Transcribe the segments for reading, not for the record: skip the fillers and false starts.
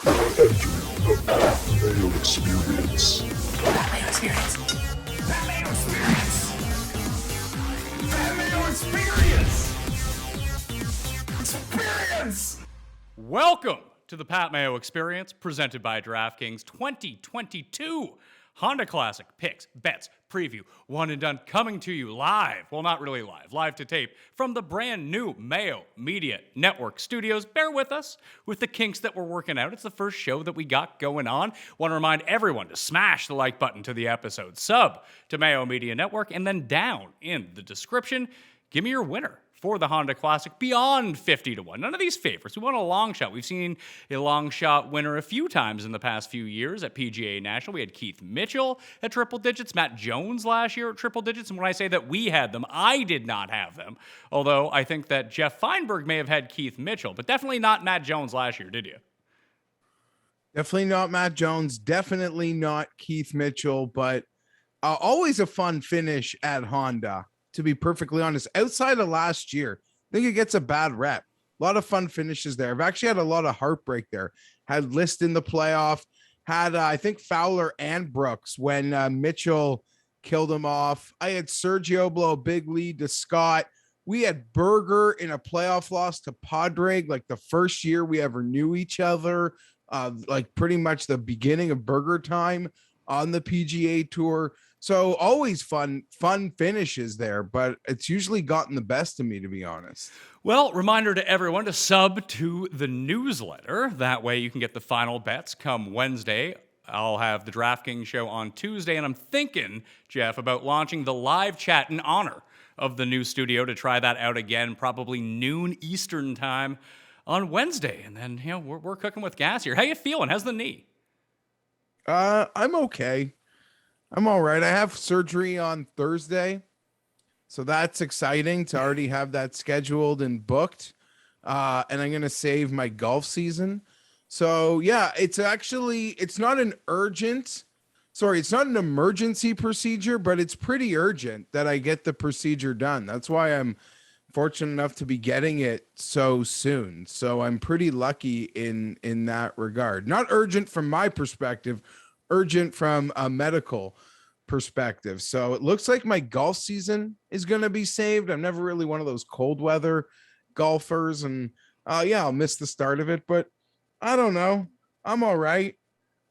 Entering the Mayo Experience. Mayo Experience. Mayo Experience. Mayo Experience. Experience. Welcome to the Pat Mayo Experience, presented by DraftKings 2022 Honda Classic picks, bets, preview, one and done, coming to you live. Well, not really live, live to tape from the brand new Mayo Media Network studios. Bear with us with the kinks that we're working out. It's the first show that we got going on. Want to remind everyone to smash the like button to the episode, sub to Mayo Media Network, and then down in the description, give me your winner for the Honda Classic beyond 50 to 1. None of these favorites. We want a long shot. We've seen a long shot winner a few times in the past few years at PGA National. We had Keith Mitchell at triple digits, Matt Jones last year at triple digits. And when I say that we had them, I did not have them. Although I think that Geoff Fienberg may have had Keith Mitchell, but definitely not Matt Jones last year, did you? Definitely not Matt Jones. Definitely not Keith Mitchell, but always a fun finish at Honda. To be perfectly honest, outside of last year, I think it gets a bad rep. A lot of fun finishes there. I've actually had a lot of heartbreak there. Had List in the playoff, had I think Fowler and Brooks when Mitchell killed him off. I had Sergio blow a big lead to Scott. We had Berger in a playoff loss to Padraig, like the first year we ever knew each other, like pretty much the beginning of Berger time on the PGA Tour. So always fun finishes there, but it's usually gotten the best of me, to be honest. Well, reminder to everyone to sub to the newsletter. That way you can get the final bets come Wednesday. I'll have the DraftKings show on Tuesday, and I'm thinking, Geoff, about launching the live chat in honor of the new studio to try that out again, probably noon Eastern time on Wednesday. And then, we're cooking with gas here. How you feeling? How's the knee? I'm okay. I'm all right. I have surgery on Thursday, so that's exciting to already have that scheduled and booked. And I'm going to save my golf season. So yeah, it's not an emergency procedure, but it's pretty urgent that I get the procedure done. That's why I'm fortunate enough to be getting it so soon. So I'm pretty lucky in that regard. Not urgent from my perspective, urgent from a medical perspective. So it looks like my golf season is going to be saved. I'm never really one of those cold weather golfers, and I'll miss the start of it, but I don't know. I'm all right.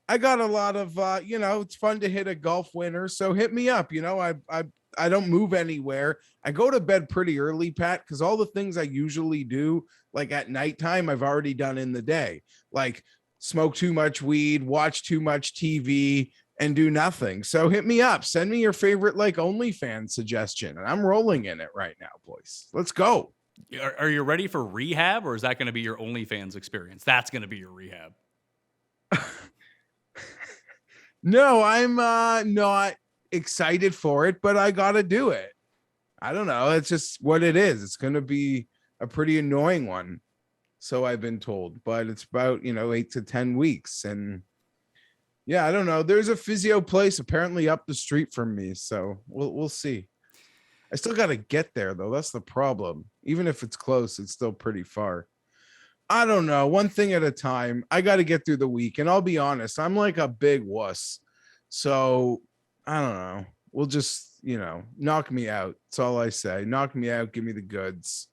I got a lot of it's fun to hit a golf winner, so hit me up. I don't move anywhere. I go to bed pretty early, Pat, because all the things I usually do, like at nighttime, I've already done in the day, like smoke too much weed, watch too much TV, and do nothing. So hit me up. Send me your favorite OnlyFans suggestion. And I'm rolling in it right now, boys. Let's go. Are you ready for rehab, or is that going to be your OnlyFans experience? That's going to be your rehab. No, I'm not excited for it, but I got to do it. I don't know. It's just what it is. It's going to be a pretty annoying one. So I've been told, but it's about, 8 to 10 weeks. And yeah, I don't know. There's a physio place apparently up the street from me. So we'll see. I still got to get there though. That's the problem. Even if it's close, it's still pretty far. I don't know. One thing at a time. I got to get through the week. And I'll be honest, I'm like a big wuss. So I don't know. We'll just, knock me out. That's all I say. Knock me out. Give me the goods.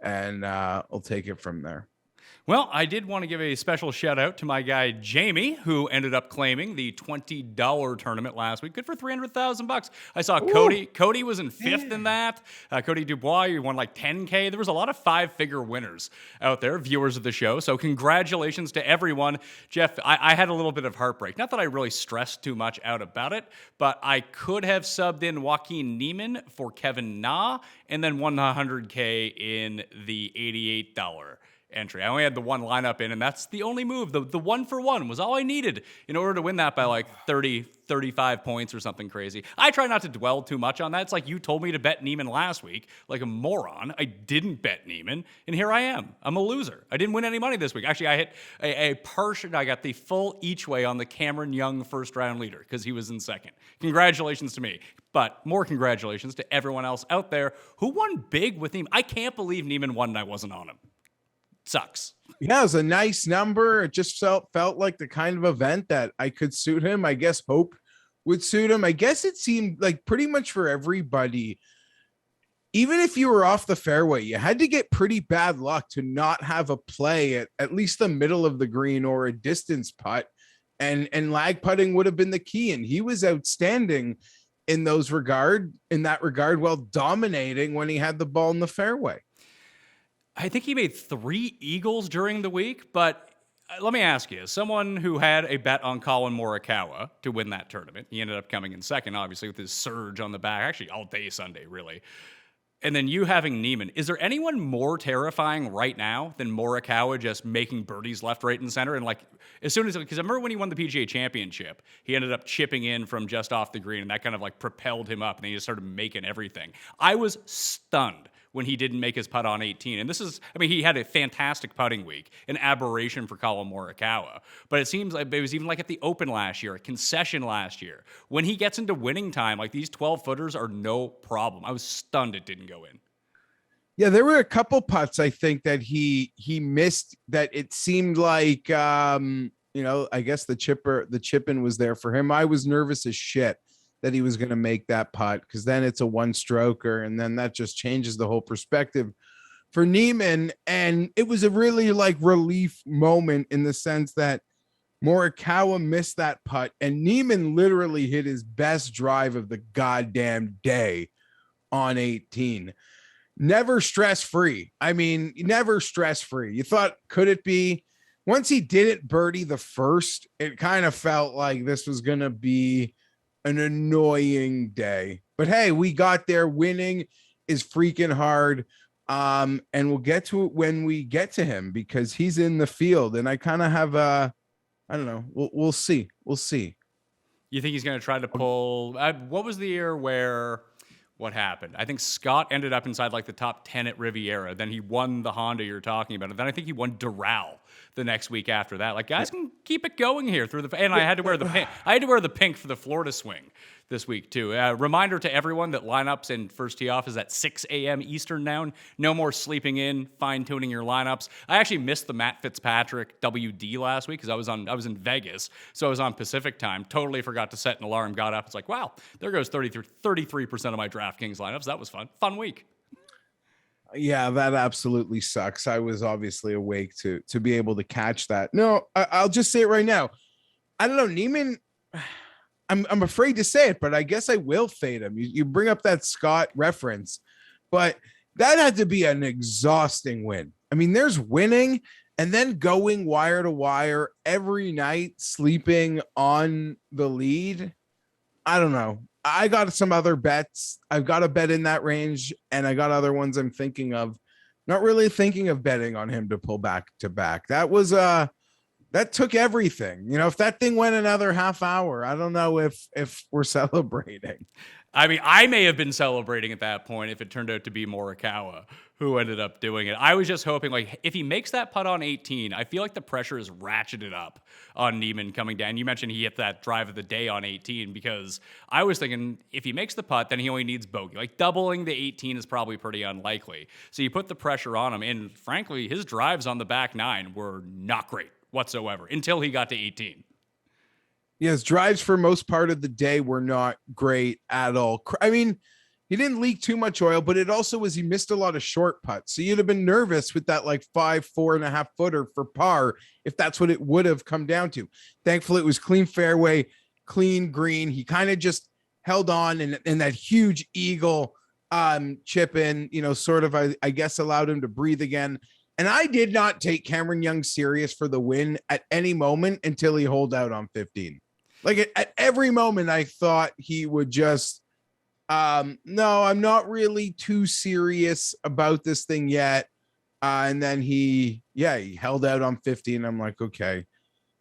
And I'll take it from there. Well, I did want to give a special shout out to my guy Jamie, who ended up claiming the $20 tournament last week. Good for $300,000. I saw Cody. Cody was in fifth in that. Cody Dubois, you won like $10K. There was a lot of five-figure winners out there, viewers of the show. So congratulations to everyone. Geoff, I had a little bit of heartbreak. Not that I really stressed too much out about it, but I could have subbed in Joaquin Neiman for Kevin Na and then won $100K in the $88 entry. I only had the one lineup in, and that's the only move. The 1-for-1 was all I needed in order to win that by like 30, 35 points or something crazy. I try not to dwell too much on that. It's like you told me to bet Neiman last week like a moron. I didn't bet Neiman, and here I am. I'm a loser. I didn't win any money this week. Actually, I hit a partial. I got the full each way on the Cameron Young first-round leader because he was in second. Congratulations to me. But more congratulations to everyone else out there who won big with Neiman. I can't believe Neiman won and I wasn't on him. sucks. Yeah, it was a nice number. It just felt like the kind of event that I could suit him. I guess Hope would suit him. I guess it seemed like pretty much for everybody, even if you were off the fairway, you had to get pretty bad luck to not have a play at least the middle of the green or a distance putt. And lag putting would have been the key. And he was outstanding in that regard, while dominating when he had the ball in the fairway. I think he made 3 eagles during the week, but let me ask you, as someone who had a bet on Colin Morikawa to win that tournament, he ended up coming in second, obviously, with his surge on the back, actually all day Sunday, really. And then you having Neiman, is there anyone more terrifying right now than Morikawa just making birdies left, right, and center? And like, as soon as, because I remember when he won the PGA Championship, he ended up chipping in from just off the green, and that kind of like propelled him up, and he just started making everything. I was stunned when he didn't make his putt on 18. And this is, I mean, he had a fantastic putting week, an aberration for Colin Morikawa. But it seems like it was even like at the Open last year, a concession last year. When he gets into winning time, like these 12-footers are no problem. I was stunned it didn't go in. Yeah, there were a couple putts I think that he missed that it seemed like I guess the chip-in was there for him. I was nervous as shit that he was going to make that putt, because then it's a one-stroker, and then that just changes the whole perspective for Neiman. And it was a really like relief moment in the sense that Morikawa missed that putt, and Neiman literally hit his best drive of the goddamn day on 18. Never stress-free. I mean, never stress-free. You thought, could it be? Once he didn't birdie the first, it kind of felt like this was going to be an annoying day. But hey, we got there. Winning is freaking hard. And we'll get to it when we get to him, because he's in the field. And I kind of have I don't know. We'll see. We'll see. You think he's going to try to pull? What was the year where? What happened? I think Scott ended up inside like the top 10 at Riviera. Then he won the Honda you're talking about. And then I think he won Doral the next week after that. Like, guys can keep it going here through the. And I had to wear the pink. I had to wear the pink for the Florida swing this week too. Reminder to everyone that lineups and first tee off is at 6 a.m. Eastern now. No more sleeping in, fine tuning your lineups. I actually missed the Matt Fitzpatrick WD last week because I was in Vegas, so I was on Pacific time. Totally forgot to set an alarm. Got up. It's like, wow, there goes 33% of my DraftKings lineups. That was fun week. Yeah, that absolutely sucks. I was obviously awake to be able to catch that. No, I'll just say it right now. I don't know, Neiman. I'm afraid to say it, but I guess I will fade him. You bring up that Scott reference, but that had to be an exhausting win. I mean, there's winning and then going wire to wire every night, sleeping on the lead. I don't know. I got some other bets. I've got a bet in that range, and I got other ones I'm thinking of. Not really thinking of betting on him to pull back to back. That was that took everything. You know, if that thing went another half hour, I don't know if we're celebrating. I mean, I may have been celebrating at that point if it turned out to be Morikawa who ended up doing it. I was just hoping, like, if he makes that putt on 18, I feel like the pressure is ratcheted up on Neiman coming down. You mentioned he hit that drive of the day on 18, because I was thinking if he makes the putt, then he only needs bogey. Like, doubling the 18 is probably pretty unlikely. So you put the pressure on him, and frankly, his drives on the back nine were not great whatsoever until he got to 18. Yes, drives for most part of the day were not great at all. I mean, he didn't leak too much oil, but it also was he missed a lot of short putts. So you'd have been nervous with that like 4.5 footer for par if that's what it would have come down to. Thankfully, it was clean fairway, clean green. He kind of just held on, and that huge eagle chip in, sort of, I guess, allowed him to breathe again. And I did not take Cameron Young serious for the win at any moment until he holed out on 15. Like at every moment, I thought he would just, no, I'm not really too serious about this thing yet. And then he held out on 15. I'm like, okay,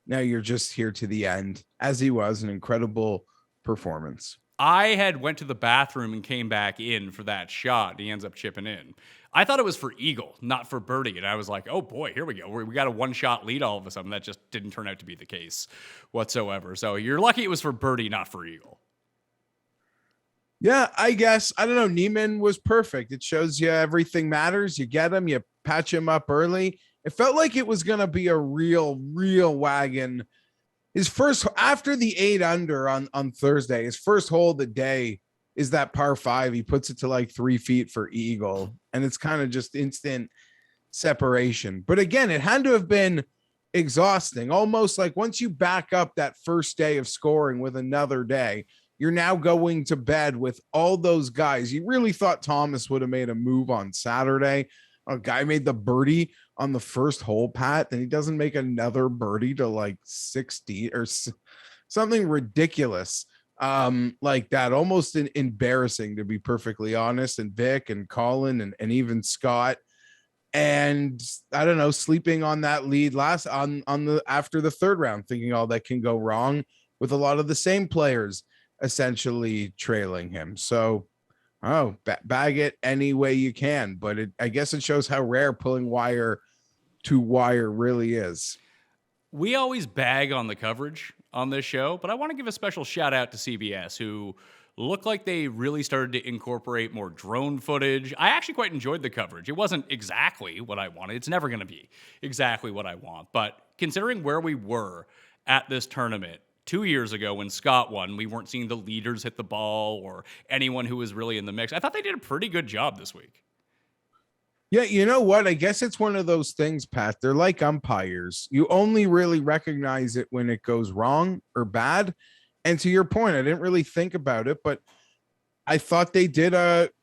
now you're just here to the end, as he was. An incredible performance. I had went to the bathroom and came back in for that shot. He ends up chipping in. I thought it was for eagle, not for birdie. And I was like, oh boy, here we go. We got a one-shot lead all of a sudden. That just didn't turn out to be the case whatsoever. So you're lucky it was for birdie, not for eagle. Yeah, I guess. I don't know. Neiman was perfect. It shows you everything matters. You get him, you patch him up early, It felt like it was going to be a real wagon. His first, after the 8 under on Thursday, his first hole of the day is that par 5. He puts it to like 3 feet for eagle, and it's kind of just instant separation. But again, it had to have been exhausting, almost like once you back up that first day of scoring with another day, you're now going to bed with all those guys. You really thought Thomas would have made a move on Saturday. A guy made the birdie on the first hole, Pat, and he doesn't make another birdie to like 60 or something ridiculous like that, almost embarrassing, to be perfectly honest. And Vic and Colin and even Scott, and I don't know, sleeping on that lead on the after the third round, thinking all that can go wrong with a lot of the same players essentially trailing him. So bag it any way you can, but I guess it shows how rare pulling wire to wire really is. We always bag on the coverage on this show, but I want to give a special shout out to CBS, who looked like they really started to incorporate more drone footage. I actually quite enjoyed the coverage. It wasn't exactly what I wanted. It's never going to be exactly what I want. But considering where we were at this tournament 2 years ago when Scott won, we weren't seeing the leaders hit the ball or anyone who was really in the mix. I thought they did a pretty good job this week. Yeah, you know what? I guess it's one of those things, Pat. They're like umpires. You only really recognize it when it goes wrong or bad. And to your point, I didn't really think about it, but I thought they did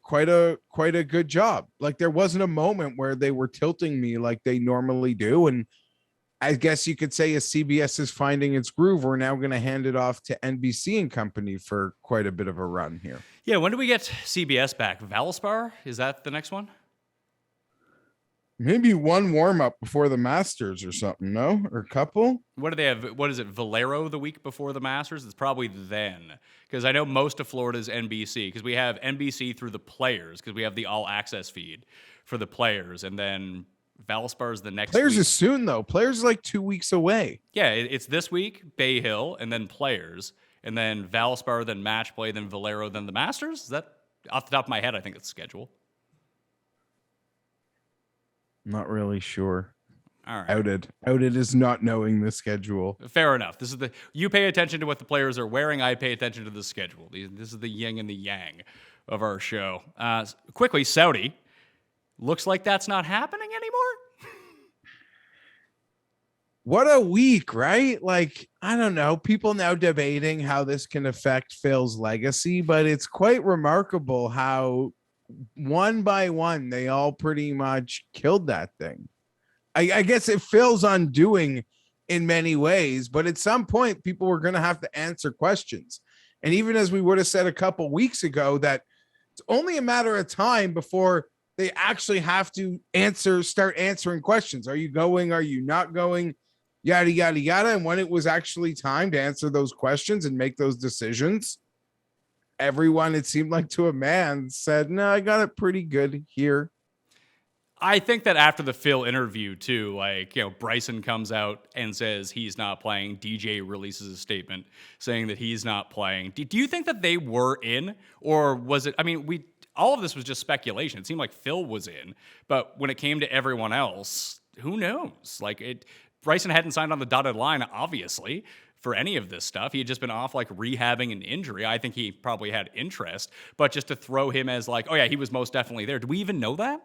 quite a good job. Like, there wasn't a moment where they were tilting me like they normally do. And I guess you could say, as CBS is finding its groove, we're now going to hand it off to NBC and company for quite a bit of a run here. Yeah, when do we get CBS back? Valspar? Is that the next one? Maybe one warm up before the Masters or something, no? Or a couple? What do they have? What is it, Valero the week before the Masters? It's probably then. Because I know most of Florida's NBC, because we have NBC through the Players, because we have the all access feed for the Players, and then Valspar's the next Players week. is soon, though. Players is like 2 weeks away. Yeah, it's this week, Bay Hill, and then Players, and then Valspar, then Match Play, then Valero, then the Masters? Is that, off the top of my head, I think it's schedule. Not really sure. All right. Outed is not knowing the schedule. Fair enough. This is you pay attention to what the players are wearing. I pay attention to the schedule. This is the yin and the yang of our show. Quickly, Saudi. Looks like that's not happening anymore. What a week, right? Like, I don't know. People now debating how this can affect Phil's legacy, but it's quite remarkable how one by one they all pretty much killed that thing. I guess it Phil's undoing in many ways, but at some point people were going to have to answer questions. And even as we would have said a couple weeks ago, that it's only a matter of time before they actually have to start answering questions. Are you going? Are you not going? Yada, yada, yada. And when it was actually time to answer those questions and make those decisions, everyone, it seemed like to a man, said, no, I got it pretty good here. I think that after the Phil interview too, like, Bryson comes out and says he's not playing. DJ releases a statement saying that he's not playing. Do you think that they were in, or was it, all of this was just speculation. It seemed like Phil was in, but when it came to everyone else, who knows? Bryson hadn't signed on the dotted line, obviously, for any of this stuff. He had just been off rehabbing an injury. I think he probably had interest, but just to throw him as oh yeah, he was most definitely there. Do we even know that?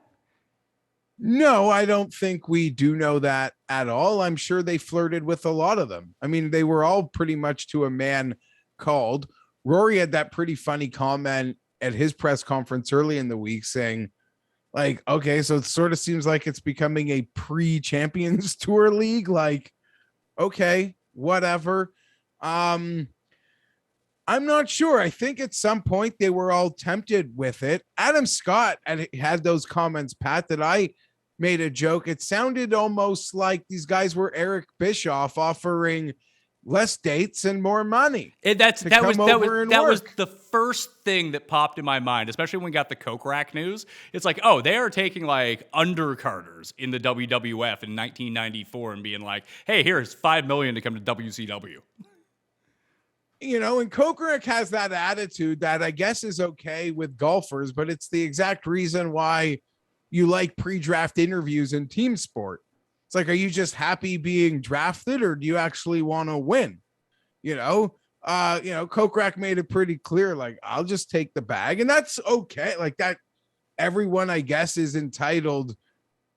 No, I don't think we do know that at all. I'm sure they flirted with a lot of them. They were all pretty much to a man called. Rory had that pretty funny comment at his press conference early in the week saying, okay, so it sort of seems like it's becoming a pre-Champions Tour league. Okay, whatever. I'm not sure. I think at some point they were all tempted with it. Adam Scott had those comments, Pat, that I made a joke. It sounded almost like these guys were Eric Bischoff offering less dates and more money. That was the first thing that popped in my mind, especially when we got the Coke Rack news. It's they are taking undercarders in the WWF in 1994 and being hey, here's $5 million to come to WCW. And Kokrak has that attitude that I guess is okay with golfers, but it's the exact reason why you like pre-draft interviews in team sport. It's like, are you just happy being drafted or do you actually want to win? Kokrak made it pretty clear, like, I'll just take the bag, and that's okay. Like that, everyone, I guess, is entitled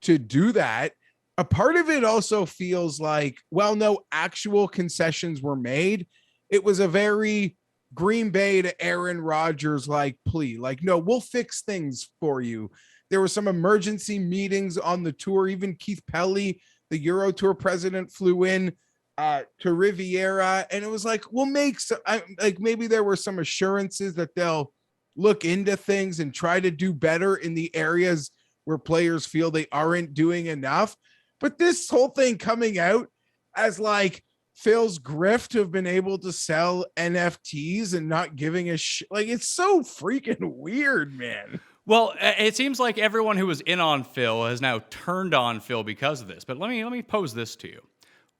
to do that. A part of it also feels like, well, no actual concessions were made. It was a very Green Bay to Aaron Rodgers like plea, like, no, we'll fix things for you. There were some emergency meetings on the tour. Even Keith Pelly, the Euro Tour president, flew in to Riviera, and it was like, we'll make some, like, maybe there were some assurances that they'll look into things and try to do better in the areas where players feel they aren't doing enough. But this whole thing coming out as like Phil's grift to have been able to sell NFTs and not giving a shit, like, it's so freaking weird, man. Well, it seems like everyone who was in on Phil has now turned on Phil because of this. But let me pose this to you.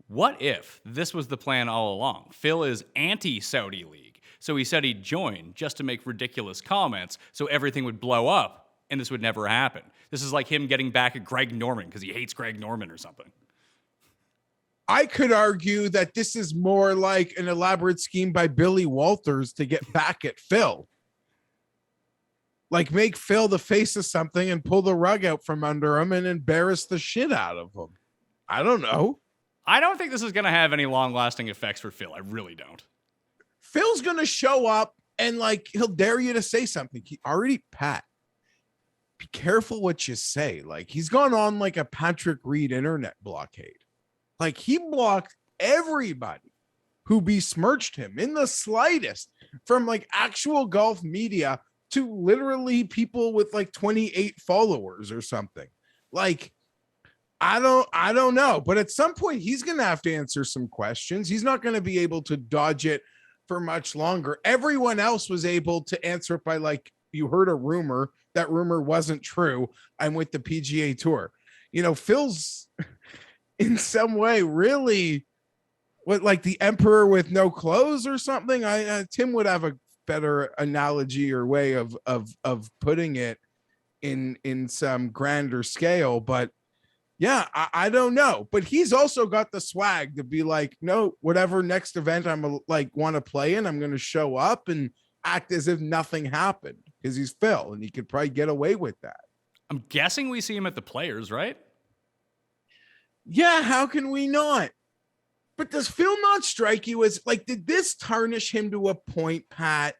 What if this was the plan all along? Phil is anti-Saudi League, so he said he'd join just to make ridiculous comments so everything would blow up and this would never happen. This is like him getting back at Greg Norman because he hates Greg Norman or something. I could argue that this is more like an elaborate scheme by Billy Walters to get back at Phil. Like, make Phil the face of something and pull the rug out from under him and embarrass the shit out of him. I don't know. I don't think this is going to have any long-lasting effects for Phil. I really don't. Phil's going to show up and, like, he'll dare you to say something. Pat, be careful what you say. Like, he's gone on like a Patrick Reed internet blockade. Like, he blocked everybody who besmirched him in the slightest, from like actual golf media to literally people with like 28 followers or something. Like, I don't know, but at some point he's going to have to answer some questions. He's not going to be able to dodge it for much longer. Everyone else was able to answer it by, like, you heard a rumor. That rumor wasn't true. I'm with the PGA Tour. Phil's in some way really what, like the emperor with no clothes or something. Tim would have a better analogy or way of putting it in some grander scale, but yeah, I don't know. But he's also got the swag to be like, no, whatever next event I'm like want to play in, I'm going to show up and act as if nothing happened, because he's Phil and he could probably get away with that. I'm guessing we see him at the Players, right? Yeah, how can we not? But does Phil not strike you as, like, did this tarnish him to a point, Pat,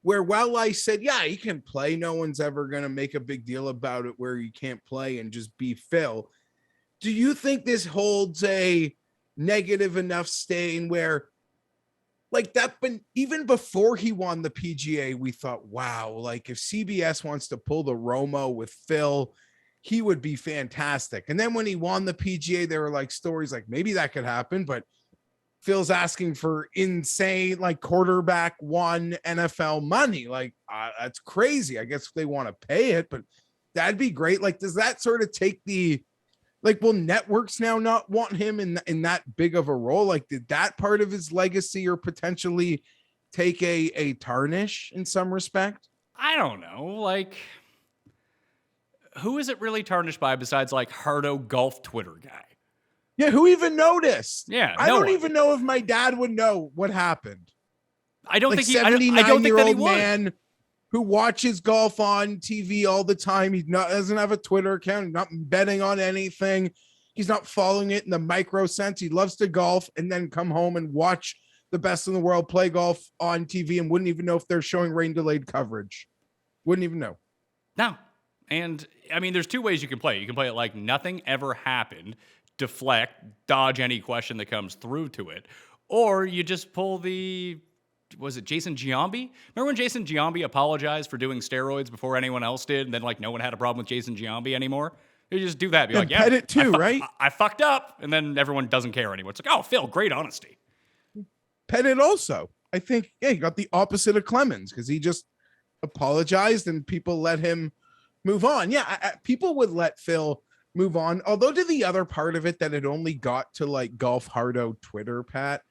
where, while I said, yeah, he can play, no one's ever going to make a big deal about it where he can't play and just be Phil. Do you think this holds a negative enough stain where, like, that, but even before he won the PGA, we thought, wow, like, if CBS wants to pull the Romo with Phil, he would be fantastic. And then when he won the PGA, there were like stories like maybe that could happen, but Phil's asking for insane, like, quarterback one NFL money. Like, that's crazy. I guess if they want to pay it, but that'd be great. Like, does that sort of take the, like, will networks now not want him in that big of a role? Like, did that part of his legacy or potentially take a tarnish in some respect? I don't know. Like, who is it really tarnished by besides like Hardo Golf Twitter guy? Yeah, who even noticed? Yeah, I don't even know if my dad would know what happened. I don't Like, think he. I don't think that he would. Man who watches golf on TV all the time. He doesn't have a Twitter account. Not betting on anything. He's not following it in the micro sense. He loves to golf and then come home and watch the best in the world play golf on TV and wouldn't even know if they're showing rain delayed coverage. Wouldn't even know. No. And I mean, there's two ways you can play. You can play it like nothing ever happened, deflect, dodge any question that comes through to it, or you just pull the, was it Jason Giambi? Remember when Jason Giambi apologized for doing steroids before anyone else did, and then like no one had a problem with Jason Giambi anymore? You just do that. Be like, yeah, it too, right? I fucked up, and then everyone doesn't care anymore. It's like, oh, Phil, great honesty. Pettit also, I think, yeah, he got the opposite of Clemens because he just apologized and people let him move on. Yeah, people would let Phil move on. Although to the other part of it that it only got to like Golf Hardo Twitter, Pat,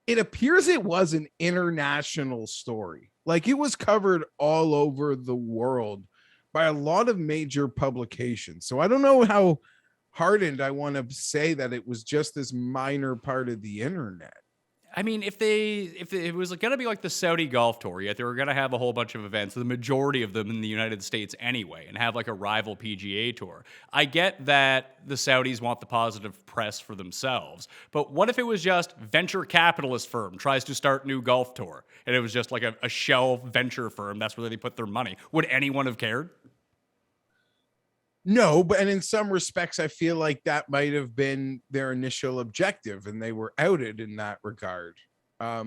it appears it was an international story. Like, it was covered all over the world by a lot of major publications. So I don't know how heartened, I want to say that it was just this minor part of the internet. I mean, if it was going to be like the Saudi Golf Tour, yet they were going to have a whole bunch of events, the majority of them in the United States anyway, and have like a rival PGA Tour. I get that the Saudis want the positive press for themselves, but what if it was just venture capitalist firm tries to start new golf tour, and it was just like a shell venture firm, that's where they put their money? Would anyone have cared? No, but and in some respects, I feel like that might have been their initial objective, and they were outed in that regard. I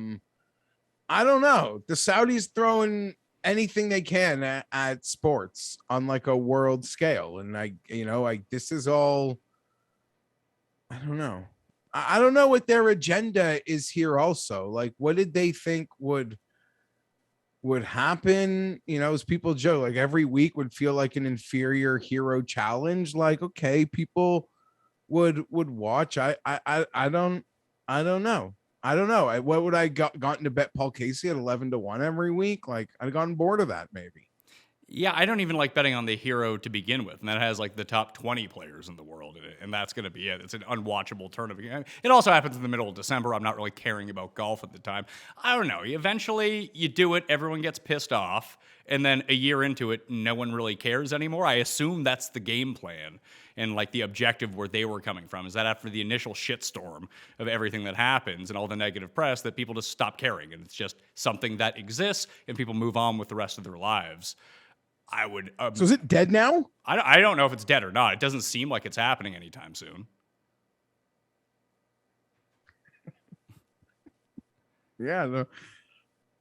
don't know. The Saudis throwing anything they can at sports on like a world scale, and this is all. I don't know. I don't know what their agenda is here. Also, like, what did they think would happen, as people joke, like every week would feel like an inferior hero challenge. Like, okay, people would watch. I don't know. What would I gotten to bet Paul Casey at 11-1 every week? Like, I'd gotten bored of that maybe. Yeah, I don't even like betting on the hero to begin with, and that has like the top 20 players in the world in it, and that's going to be it. It's an unwatchable tournament. It also happens in the middle of December. I'm not really caring about golf at the time. I don't know. Eventually, you do it, everyone gets pissed off, and then a year into it, no one really cares anymore. I assume that's the game plan, and like the objective where they were coming from is that after the initial shitstorm of everything that happens and all the negative press, that people just stop caring, and it's just something that exists, and people move on with the rest of their lives. I would. So is it dead now? I don't know if it's dead or not. It doesn't seem like it's happening anytime soon. Yeah, no,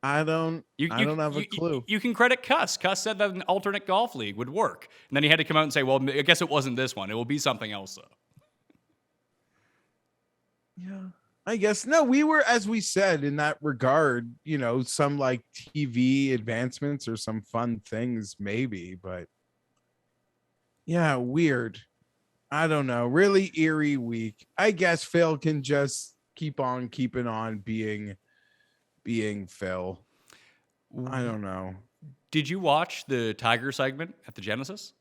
I don't have a clue. You can credit Cuss. Cuss said that an alternate golf league would work, and then he had to come out and say, "Well, I guess it wasn't this one. It will be something else, though." Yeah, I guess. No, we were, as we said, in that regard, some like TV advancements or some fun things maybe, but yeah, weird. I don't know. Really eerie week. I guess Phil can just keep on keeping on being Phil. I don't know. Did you watch the Tiger segment at the Genesis?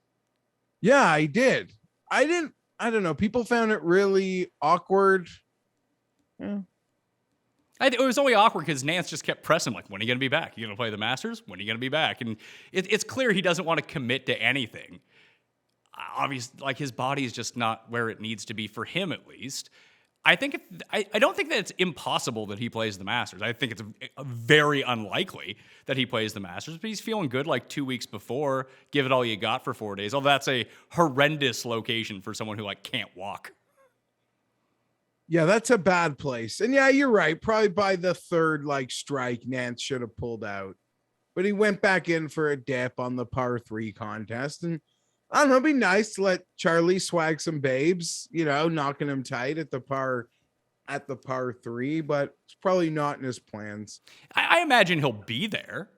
Yeah, I did. I don't know. People found it really awkward. Yeah. It was only awkward because Nance just kept pressing, like, when are you going to be back? You going to play the Masters? When are you going to be back? And it's clear he doesn't want to commit to anything. Obviously, like, his body is just not where it needs to be, for him at least. I don't think that it's impossible that he plays the Masters. I think it's very unlikely that he plays the Masters, but he's feeling good like 2 weeks before. Give it all you got for 4 days. Although that's a horrendous location for someone who like can't walk. Yeah, that's a bad place. And yeah, you're right. Probably by the third strike, Nance should have pulled out. But he went back in for a dip on the par 3 contest. And I don't know, it'd be nice to let Charlie swag some babes, knocking him tight at the par 3, but it's probably not in his plans. I imagine he'll be there,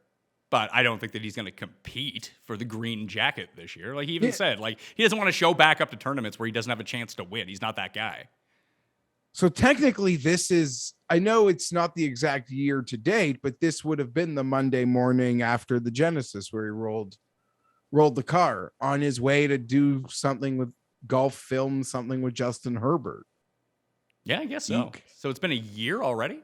but I don't think that he's going to compete for the green jacket this year. Like he even said, he doesn't want to show back up to tournaments where he doesn't have a chance to win. He's not that guy. So technically this is, I know it's not the exact year to date, but this would have been the Monday morning after the Genesis where he rolled the car on his way to do something with golf film, something with Justin Herbert. Yeah, I guess so. So it's been a year already?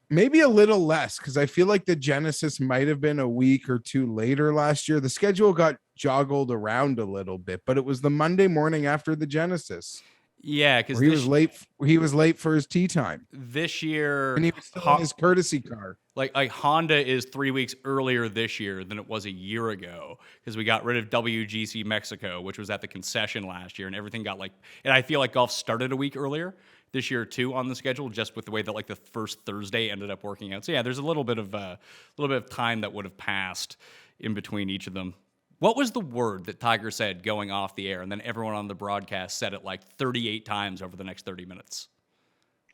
Maybe a little less, because I feel like the Genesis might have been a week or two later last year. The schedule got joggled around a little bit, but it was the Monday morning after the Genesis. Yeah, because he was late. He was late for his tee time this year, and he was still in his courtesy car. Like Honda is 3 weeks earlier this year than it was a year ago because we got rid of WGC Mexico, which was at the concession last year, and everything got and I feel like golf started a week earlier this year too on the schedule, just with the way that the first Thursday ended up working out. So yeah, there's a little bit of time that would have passed in between each of them. What was the word that Tiger said going off the air, and then everyone on the broadcast said it 38 times over the next 30 minutes?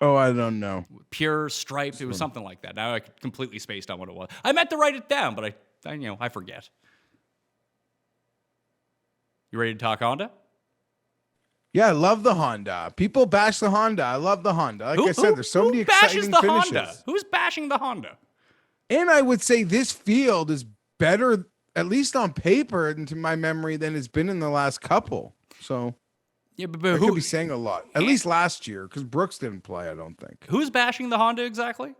Oh, I don't know. Pure, striped. It was something like that. Now I completely spaced on what it was. I meant to write it down, but I forget. You ready to talk Honda? Yeah, I love the Honda. People bash the Honda. I love the Honda. Like I said, there's so many exciting finishes. Honda? Who's bashing the Honda? And I would say this field is better, at least on paper, into my memory, than it's been in the last couple. So Yeah, but I could who, be saying a lot. At least last year, because Brooks didn't play, I don't think. who's bashing the Honda exactly?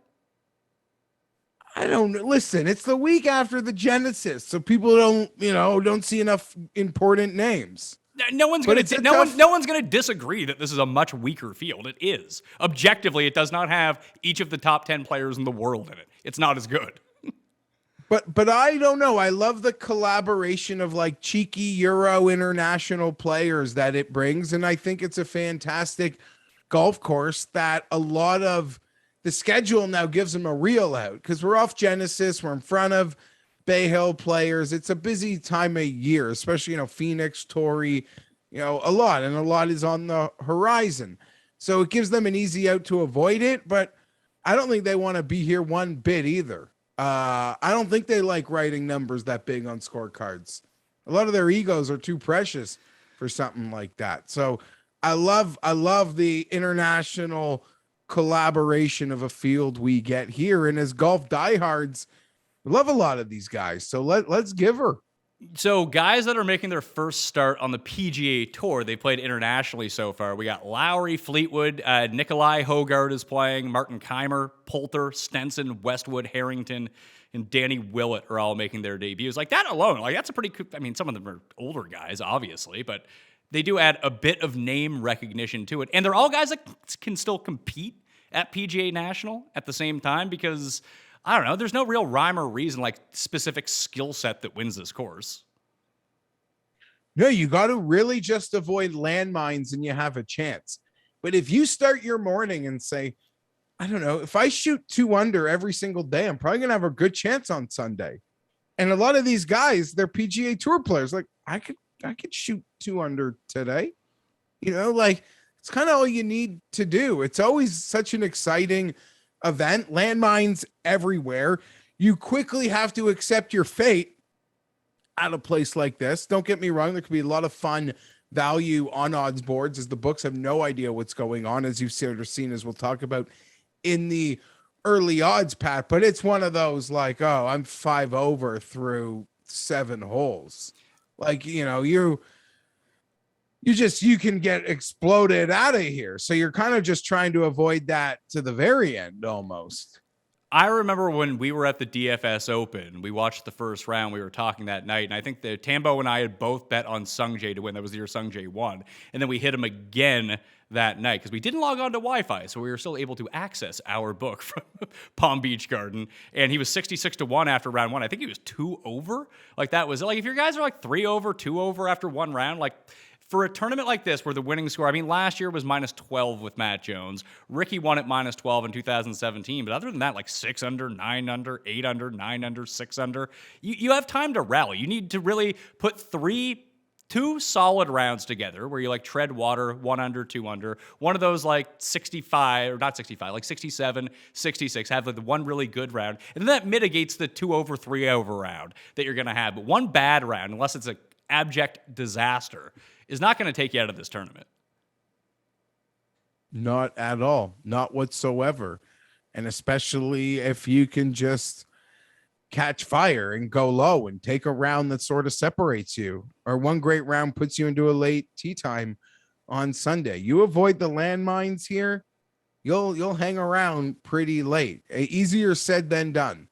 I don't know. Listen, it's the week after the Genesis, so people don't see enough important names. No one's But going it's to a no tough- one no one's going to disagree that this is a much weaker field. It is. Objectively, it does not have each of the top 10 players in the world in it. It's not as good. But I don't know. I love the collaboration of like cheeky Euro international players that it brings, and I think it's a fantastic golf course that a lot of the schedule now gives them a real out because we're off Genesis, we're in front of Bay Hill players. It's a busy time of year, especially Phoenix, Torrey, a lot is on the horizon. So it gives them an easy out to avoid it, but I don't think they want to be here one bit either. I don't think they like writing numbers that big on scorecards. A lot of their egos are too precious for something like that. So I love the international collaboration of a field we get here. And as golf diehards, we love a lot of these guys. So let's give her. So guys that are making their first start on the PGA Tour, they played internationally so far. We got Lowry, Fleetwood, Nikolai Hogard is playing, Martin Keimer, Poulter, Stenson, Westwood, Harrington, and Danny Willett are all making their debuts. Like that alone, that's a pretty, some of them are older guys, obviously, but they do add a bit of name recognition to it. And they're all guys that can still compete at PGA National at the same time because I don't know. There's no real rhyme or reason, like specific skill set that wins this course. No, you got to really just avoid landmines and you have a chance. But if you start your morning and say, I don't know, if I shoot 2 under every single day, I'm probably going to have a good chance on Sunday. And a lot of these guys, they're PGA Tour players. Like I could shoot 2 under today. It's kind of all you need to do. It's always such an exciting event, landmines everywhere. You quickly have to accept your fate at a place like this. Don't get me wrong, there could be a lot of fun value on odds boards as the books have no idea what's going on, as you've sort of seen, as we'll talk about in the early odds, Pat. But it's one of those like, oh, I'm 5 over through 7 holes. Like, you can get exploded out of here. So you're kind of just trying to avoid that to the very end almost. I remember when we were at the DFS Open, we watched the first round, we were talking that night, and I think that Tambo and I had both bet on Sungjae to win. That was the year Sungjae won. And then we hit him again that night because we didn't log on to Wi-Fi, so we were still able to access our book from Palm Beach Garden. And he was 66-1 after round 1. I think he was 2 over. Like that was like if your guys are like 3 over, 2 over after one round, like for a tournament like this where the winning score, last year was -12 with Matt Jones. Ricky won at -12 in 2017. But other than that, like 6 under, 9 under, 8 under, 9 under, 6 under, you have time to rally. You need to really put 2 solid rounds together where you like tread water, 1 under, 2 under. One of those like 65, or not 65, like 67, 66, have like the one really good round. And then that mitigates the 2 over, 3 over round that you're going to have. But one bad round, unless it's an abject disaster, is not going to take you out of this tournament. Not at all. Not whatsoever. And especially if you can just catch fire and go low and take a round that sort of separates you, or one great round puts you into a late tee time on Sunday. You avoid the landmines here, you'll hang around pretty late. Easier said than done.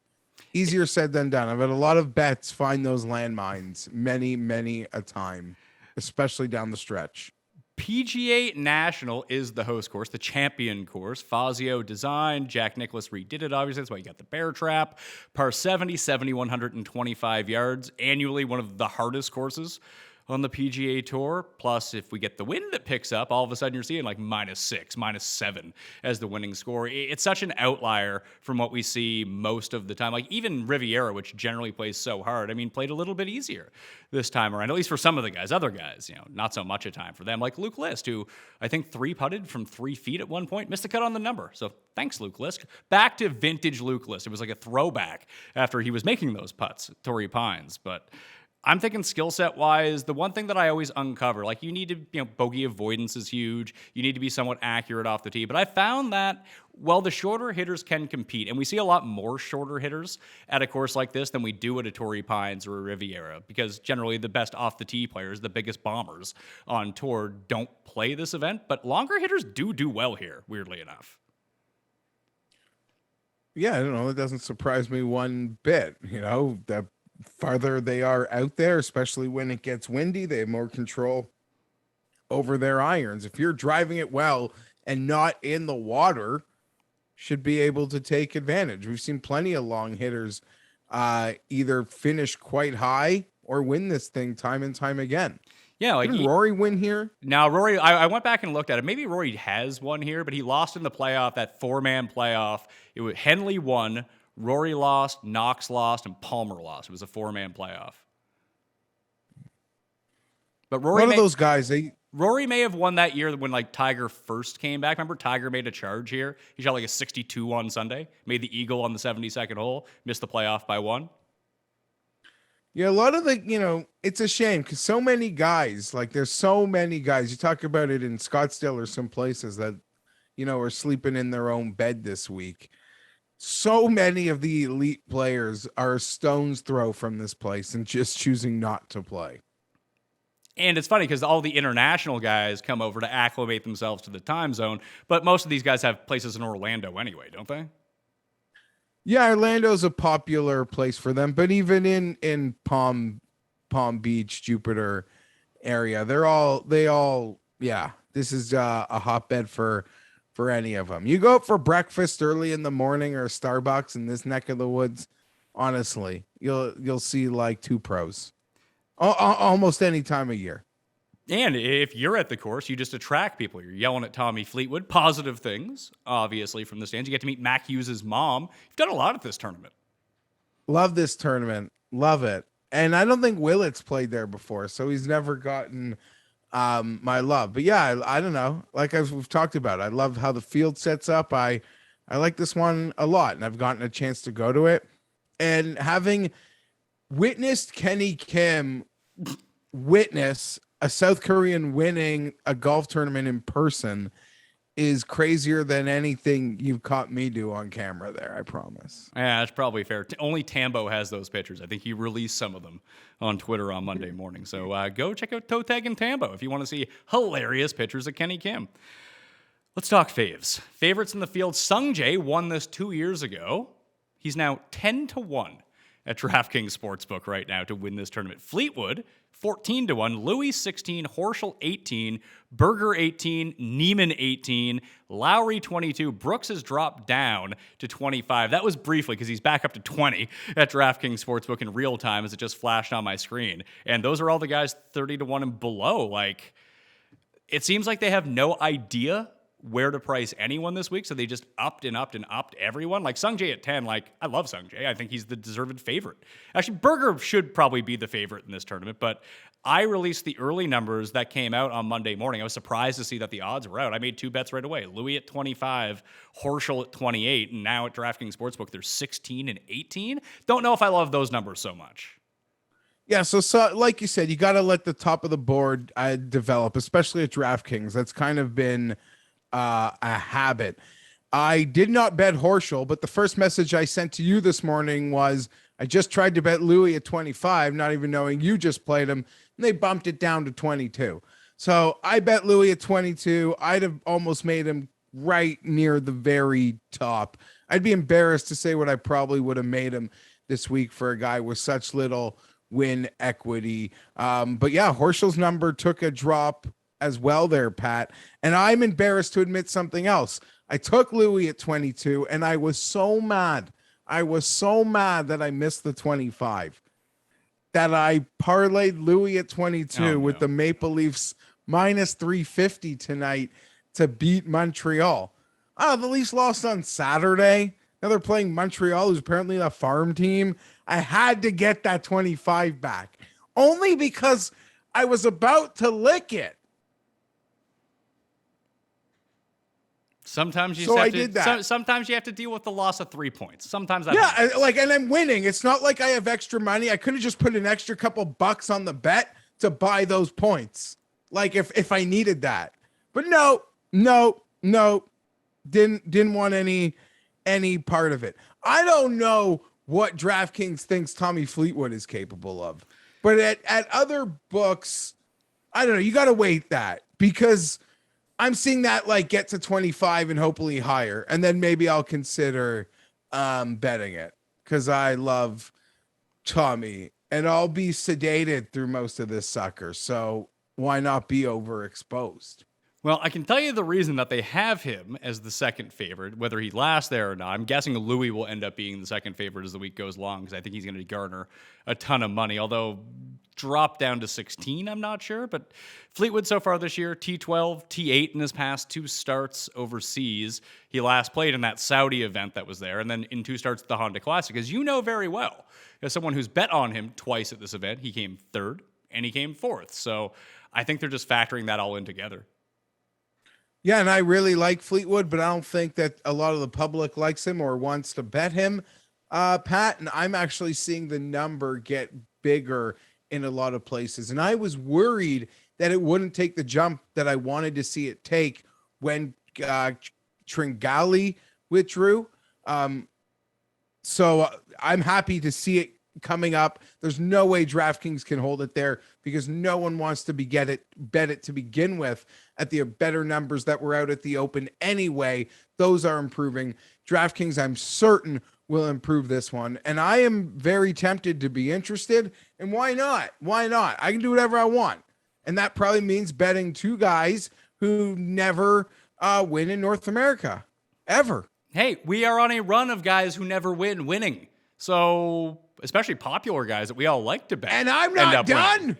Easier said than done. I've had a lot of bets find those landmines many a time, especially down the stretch. PGA National is the host course, the champion course. Fazio designed, Jack Nicklaus redid it, obviously. That's why you got the bear trap. Par 70, 7,125 yards. Annually, one of the hardest courses on the PGA Tour. Plus, if we get the wind that picks up, all of a sudden you're seeing like -6, -7 as the winning score. It's such an outlier from what we see most of the time. Like even Riviera, which generally plays so hard, played a little bit easier this time around, at least for some of the guys. Other guys, not so much a time for them. Like Luke List, who I think 3-putted from 3 feet at one point, missed the cut on the number. So thanks, Luke List. Back to vintage Luke List. It was like a throwback after he was making those putts at Torrey Pines, but I'm thinking skill set wise, the one thing that I always uncover, like you need to, bogey avoidance is huge. You need to be somewhat accurate off the tee. But I found that, well, the shorter hitters can compete. And we see a lot more shorter hitters at a course like this than we do at a Torrey Pines or a Riviera, because generally the best off the tee players, the biggest bombers on tour, don't play this event. But longer hitters do well here, weirdly enough. Yeah, I don't know. It doesn't surprise me one bit. The farther they are out there, especially when it gets windy, they have more control over their irons. If you're driving it well and not in the water, should be able to take advantage. We've seen plenty of long hitters either finish quite high or win this thing time and time again. Yeah, like didn't Rory win here? Now, Rory, I went back and looked at it. Maybe Rory has won here, but he lost in the playoff, that four-man playoff. It was Henley won, Rory lost, Knox lost, and Palmer lost. It was a four-man playoff. But Rory, one of those guys, Rory may have won that year when Tiger first came back. Remember, Tiger made a charge here. He shot a 62 on Sunday, made the eagle on the 72nd hole, missed the playoff by one. Yeah, a lot of it's a shame because so many guys, there's so many guys. You talk about it in Scottsdale or some places that, are sleeping in their own bed this week. So many of the elite players are a stone's throw from this place and just choosing not to play. And it's funny because all the international guys come over to acclimate themselves to the time zone, but most of these guys have places in Orlando anyway, don't they? Yeah, Orlando's a popular place for them, but even in Palm Beach, Jupiter area, this is a hotbed for any of them. You go out for breakfast early in the morning or Starbucks in this neck of the woods, honestly, you'll see two pros almost any time of year. And if you're at the course, you just attract people. You're yelling at Tommy Fleetwood, positive things, obviously, from the stands. You get to meet Mac Hughes' mom. You've done a lot at this tournament. Love this tournament. Love it. And I don't think Willett's played there before, so he's never gotten my love. But yeah, I don't know. As we've talked about, I love how the field sets up. I like this one a lot, and I've gotten a chance to go to it. And having witnessed Kenny Kim witness a South Korean winning a golf tournament in person is crazier than anything you've caught me do on camera there, I promise. Yeah, that's probably fair. Only Tambo has those pictures. I think he released some of them on Twitter on Monday morning. So go check out Toe Tag and Tambo if you want to see hilarious pictures of Kenny Kim. Let's talk faves. Favorites in the field. Sung Jae won this 2 years ago. He's now 10-1 at DraftKings Sportsbook right now to win this tournament. Fleetwood, 14-1, Louis 16, Horschel 18, Berger 18, Neiman 18, Lowry 22. Brooks has dropped down to 25. That was briefly because he's back up to 20 at DraftKings Sportsbook in real time as it just flashed on my screen. And those are all the guys 30-1 and below. It seems like they have no idea where to price anyone this week, so they just upped and upped and upped everyone. Sung Jae at 10, I love Sung Jae. I think he's the deserved favorite. Actually, Berger should probably be the favorite in this tournament, but I released the early numbers that came out on Monday morning. I was surprised to see that the odds were out. I made two bets right away. Louis at 25, Horschel at 28, and now at DraftKings Sportsbook, they're 16 and 18. Don't know if I love those numbers so much. Yeah, so like you said, you got to let the top of the board develop, especially at DraftKings. That's kind of been a habit. I did not bet Horschel, but the first message I sent to you this morning was I just tried to bet Louis at 25, not even knowing you just played him, and they bumped it down to 22. So I bet Louis at 22. I'd have almost made him right near the very top. I'd be embarrassed to say what I probably would have made him this week for a guy with such little win equity. But yeah, Horschel's number took a drop as well there, Pat. And I'm embarrassed to admit something else. I took Louis at 22, and I was so mad. I was so mad that I missed the 25, that I parlayed Louis at 22 with the Maple Leafs minus 350 tonight to beat Montreal. The Leafs lost on Saturday. Now they're playing Montreal, who's apparently a farm team. I had to get that 25 back, only because I was about to lick it. Sometimes you So have I to, did that. sometimes you have to deal with the loss of 3 points. Sometimes that Yeah, happens. and I'm winning. It's not like I have extra money. I could have just put an extra couple bucks on the bet to buy those points. Like if I needed that. But no, didn't want any part of it. I don't know what DraftKings thinks Tommy Fleetwood is capable of. But at other books, I don't know, you got to wait that because I'm seeing that like get to 25 and hopefully higher, and then maybe I'll consider betting it because I love Tommy, and I'll be sedated through most of this sucker. So why not be overexposed? Well, I can tell you the reason that they have him as the second favorite, whether he lasts there or not. I'm guessing Louis will end up being the second favorite as the week goes along because I think he's going to garner a ton of money. Although drop down to 16, I'm not sure. But Fleetwood so far this year, T12, T8 in his past 2 starts overseas. He last played in that Saudi event that was there, and then in 2 starts at the Honda Classic. As you know very well, as someone who's bet on him twice at this event, he came 3rd and he came 4th. So I think they're just factoring that all in together. Yeah, and I really like Fleetwood, but I don't think that a lot of the public likes him or wants to bet him, Pat. And I'm actually seeing the number get bigger in a lot of places. And I was worried that it wouldn't take the jump that I wanted to see it take when Tringali withdrew. So I'm happy to see it coming up. There's no way DraftKings can hold it there because no one wants to bet it to begin with at the better numbers that were out at the Open anyway. Those are improving. DraftKings, I'm certain, will improve this one. And I am very tempted to be interested. And why not? Why not? I can do whatever I want. And that probably means betting 2 guys who never win in North America, ever. Hey, we are on a run of guys who never win winning. So, especially popular guys that we all like to bet. And I'm not done.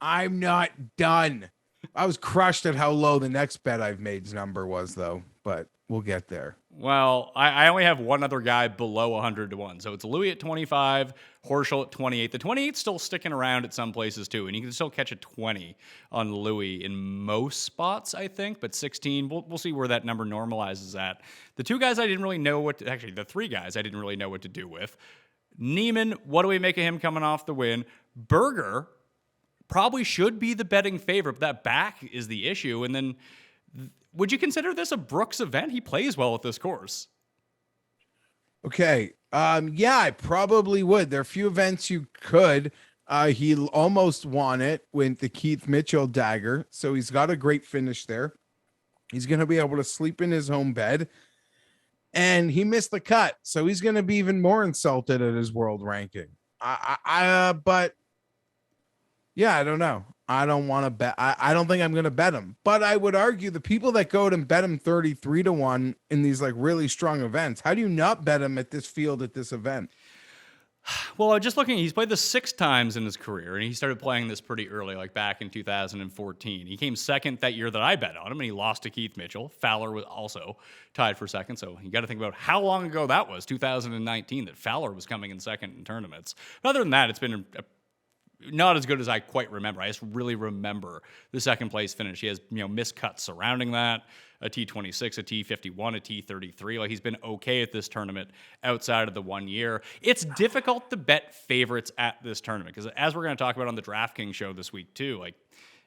I'm not done. I was crushed at how low the next bet I've made's number was, though, but we'll get there. Well, I only have one other guy below 100 to 1. So it's Louis at 25, Horschel at 28. The 28's still sticking around at some places too, and you can still catch a 20 on Louis in most spots, I think. But 16, we'll see where that number normalizes at. The 2 guys I didn't really know the 3 guys I didn't really know what to do with. Neiman, what do we make of him coming off the win? Berger probably should be the betting favorite, but that back is the issue. And then would you consider this a Brooks event? He plays well at this course. Okay. Yeah, I probably would. There are a few events you could. He almost won it with the Keith Mitchell dagger. So he's got a great finish there. He's going to be able to sleep in his home bed. And he missed the cut. So he's going to be even more insulted at his world ranking. But yeah, I don't know. I don't want to bet. I don't think I'm going to bet him, but I would argue the people that go and bet him 33 to 1 in these like really strong events. How do you not bet him at this field at this event? Well, just looking, he's played this 6 times in his career, and he started playing this pretty early, like back in 2014. He came second that year that I bet on him, and he lost to Keith Mitchell. Fowler was also tied for second, so you got to think about how long ago that was, 2019, that Fowler was coming in second in tournaments. But other than that, it's been not as good as I quite remember. I just really remember the second place finish. He has, miscuts surrounding that, a T26, a T51, a T33. Like, he's been okay at this tournament outside of the 1 year. It's difficult to bet favorites at this tournament because, as we're going to talk about on the DraftKings show this week too, like,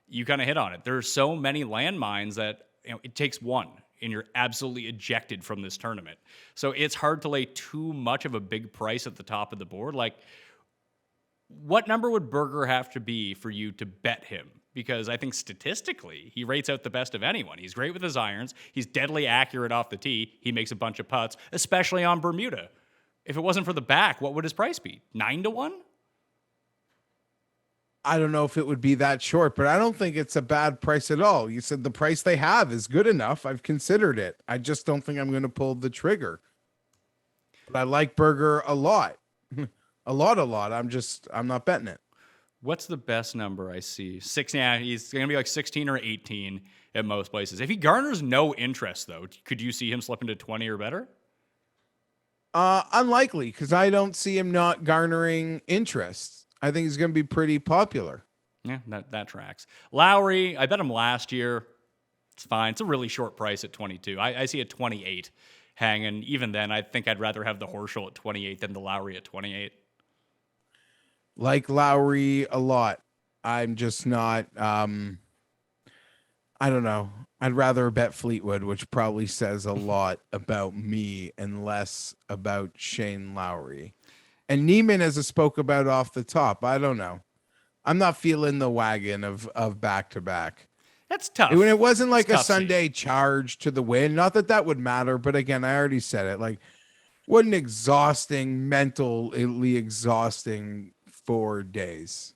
you kind of hit on it. There's so many landmines that it takes one and you're absolutely ejected from this tournament. So it's hard to lay too much of a big price at the top of the board. Like, what number would Berger have to be for you to bet him? Because I think statistically, he rates out the best of anyone. He's great with his irons. He's deadly accurate off the tee. He makes a bunch of putts, especially on Bermuda. If it wasn't for the back, what would his price be? 9 to 1? I don't know if it would be that short, but I don't think it's a bad price at all. You said the price they have is good enough. I've considered it. I just don't think I'm going to pull the trigger. But I like Berger a lot. A lot. I'm not betting it. What's the best number I see? 6. Yeah, he's going to be like 16 or 18 at most places. If he garners no interest, though, could you see him slipping to 20 or better? Unlikely, because I don't see him not garnering interest. I think he's going to be pretty popular. Yeah, that tracks. Lowry, I bet him last year. It's fine. It's a really short price at 22. I see a 28 hanging. Even then, I think I'd rather have the Horschel at 28 than the Lowry at 28. Like Lowry a lot. I'm just not. I don't know. I'd rather bet Fleetwood, which probably says a lot about me and less about Shane Lowry. And Neiman, as I spoke about off the top, I don't know. I'm not feeling the wagon of back to back. That's tough. When it wasn't like It's a tough Sunday charge to the win. Not that that would matter, but again, I already said it. Like, what an exhausting, mentally exhausting 4 days.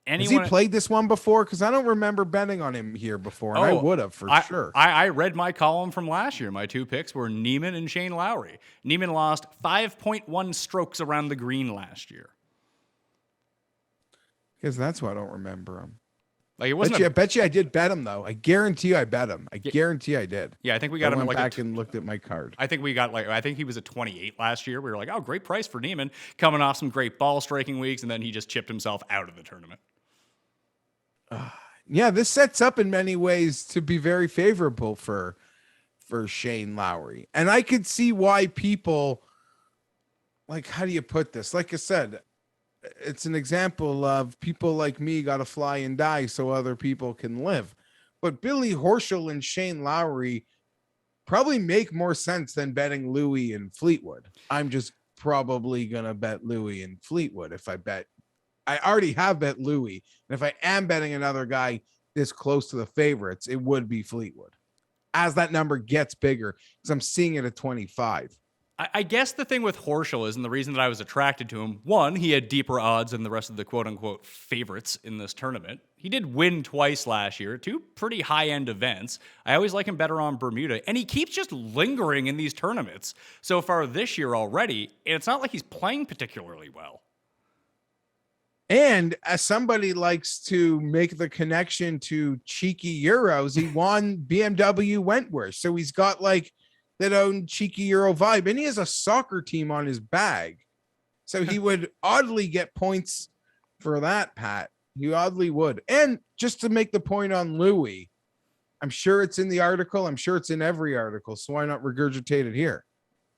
Has he played this one before? Because I don't remember betting on him here before, and I would have for sure. I read my column from last year. My 2 picks were Neiman and Shane Lowry. Neiman lost 5.1 strokes around the green last year. Because that's why I don't remember him. Like, it wasn't. I bet you I did bet him though. I guarantee you I bet him. I guarantee I did. Yeah, I think we got him. Went back and looked at my card. I think he was a 28 last year. We were like, oh, great price for Neiman, coming off some great ball striking weeks, and then he just chipped himself out of the tournament. Yeah, this sets up in many ways to be very favorable for Shane Lowry. And I could see why people, like, how do you put this? Like I said, it's an example of people like me got to fly and die so other people can live. But Billy Horschel and Shane Lowry probably make more sense than betting Louis and Fleetwood. I'm just probably going to bet Louis and Fleetwood if I bet. I already have bet Louis. And if I am betting another guy this close to the favorites, it would be Fleetwood. As that number gets bigger, because I'm seeing it at 25. I guess the thing with Horschel is, and the reason that I was attracted to him, one, he had deeper odds than the rest of the quote-unquote favorites in this tournament. He did win twice last year, 2 pretty high-end events. I always like him better on Bermuda, and he keeps just lingering in these tournaments so far this year already, and it's not like he's playing particularly well. And as somebody likes to make the connection to cheeky Euros, he won BMW Wentworth. So he's got like that own cheeky Euro vibe. And he has a soccer team on his bag. So he would oddly get points for that, Pat. He oddly would. And just to make the point on Louis, I'm sure it's in the article. I'm sure it's in every article. So why not regurgitate it here?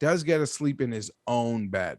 Does get to sleep in his own bed.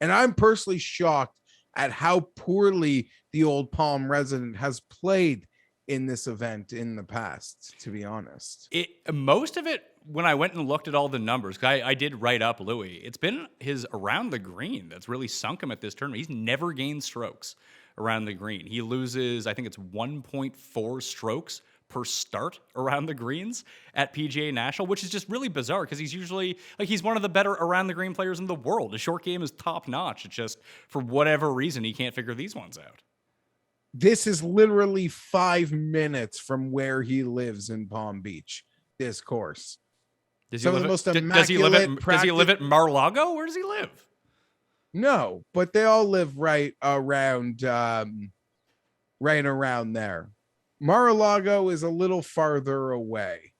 And I'm personally shocked at how poorly the Old Palm resident has played in this event in the past, to be honest. Most of it, when I went and looked at all the numbers, I did write up Louis, it's been his around the green that's really sunk him at this tournament. He's never gained strokes around the green. He loses, I think it's 1.4 strokes per start around the greens at PGA National, which is just really bizarre because he's usually, like, he's one of the better around the green players in the world. His short game is top notch. It's just, for whatever reason, he can't figure these ones out. This is literally 5 minutes from where he lives in Palm Beach, this course. Does he live at Mar-a-Lago? Where does he live? No, but they all live right around there. Mar-a-Lago is a little farther away.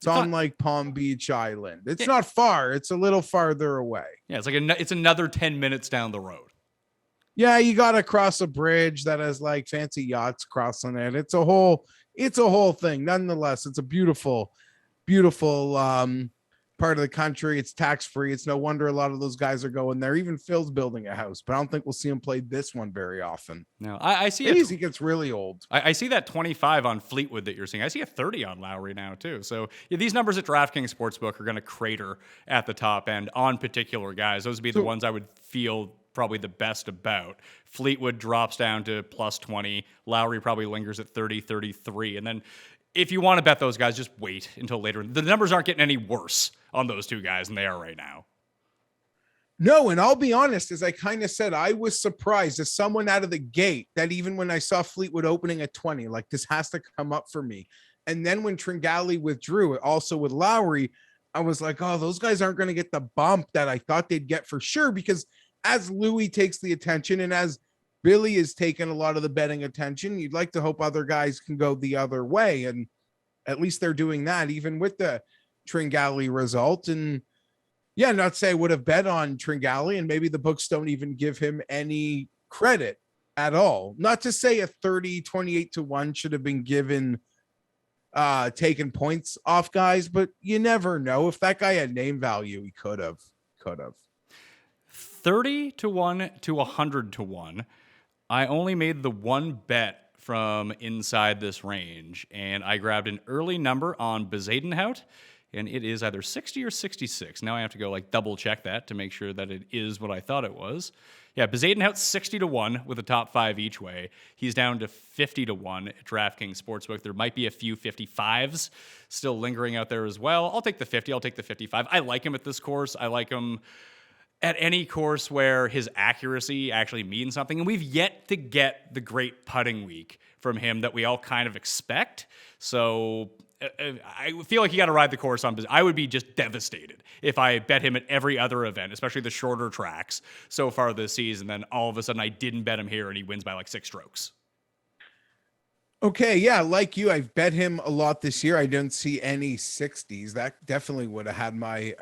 It's on like Palm Beach Island. It's not far. It's a little farther away. Yeah, it's like it's another 10 minutes down the road. Yeah, you got to cross a bridge that has like fancy yachts crossing it. It's a whole thing. Nonetheless, it's a beautiful, beautiful part of the country. It's tax-free. It's no wonder a lot of those guys are going there. Even Phil's building a house, but I don't think we'll see him play this one very often. No, I see it. He gets really old. I see that 25 on Fleetwood that you're seeing. I see a 30 on Lowry now too. So yeah, these numbers at DraftKings Sportsbook are going to crater at the top end on particular guys. Those would be the ones I would feel probably the best about. Fleetwood drops down to plus 20. Lowry probably lingers at 30, 33. And then if you want to bet those guys, just wait until later. The numbers aren't getting any worse on those two guys than they are right now. No, and I'll be honest, as I kind of said, I was surprised as someone out of the gate that even when I saw Fleetwood opening at 20, like, this has to come up for me. And then when Tringali withdrew, also with Lowry, I was like, oh, those guys aren't going to get the bump that I thought they'd get for sure. Because as Louis takes the attention and as Billy is taking a lot of the betting attention, you'd like to hope other guys can go the other way. And at least they're doing that, even with the Tringali result. And yeah, not to say I would have bet on Tringali, and maybe the books don't even give him any credit at all. Not to say a 30, 28 to 1 should have been given taking points off guys, but you never know. If that guy had name value, he could have. 30 to 1 to 100 to 1. I only made the one bet from inside this range, and I grabbed an early number on Bezadenhout, and it is either 60 or 66. Now I have to go double check that to make sure that it is what I thought it was. Yeah, Bezadenhout 60 to 1 with a top 5 each way. He's down to 50 to 1 at DraftKings Sportsbook. There might be a few 55s still lingering out there as well. I'll take the 50. I'll take the 55. I like him at this course. I like him at any course where his accuracy actually means something. And we've yet to get the great putting week from him that we all kind of expect. So I feel like you got to ride the course on. I would be just devastated if I bet him at every other event, especially the shorter tracks so far this season. Then all of a sudden I didn't bet him here and he wins by 6 strokes. Okay, yeah, like you, I've bet him a lot this year. I don't see any 60s. That definitely would have had my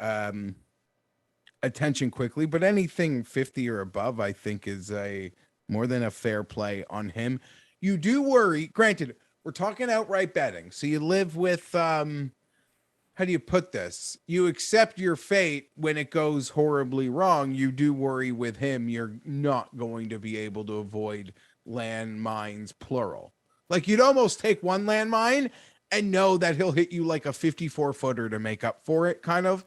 attention quickly, but anything 50 or above, I think, is a more than a fair play on him. You do worry, granted, we're talking outright betting, so you live with how do you put this? You accept your fate when it goes horribly wrong. You do worry with him you're not going to be able to avoid landmines, plural. You'd almost take one landmine and know that he'll hit you a 54-footer to make up for it, kind of.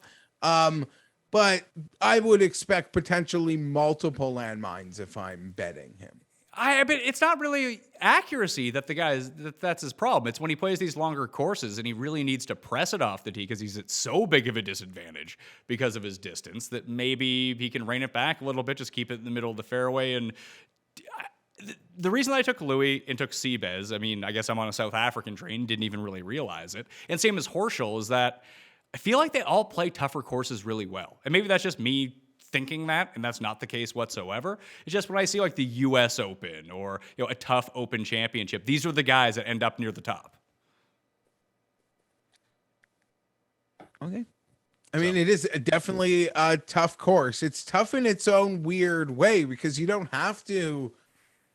But I would expect potentially multiple landmines if I'm betting him. But it's not really accuracy that's his problem. It's when he plays these longer courses and he really needs to press it off the tee because he's at so big of a disadvantage because of his distance that maybe he can rein it back a little bit, just keep it in the middle of the fairway. And the reason I took Louis and took Seabez, I guess I'm on a South African train, didn't even really realize it. And same as Horschel, is that I feel like they all play tougher courses really well. And maybe that's just me thinking that, and that's not the case whatsoever. It's just when I see the US Open or a tough Open Championship, these are the guys that end up near the top. Okay. It is definitely a tough course. It's tough in its own weird way because you don't have to.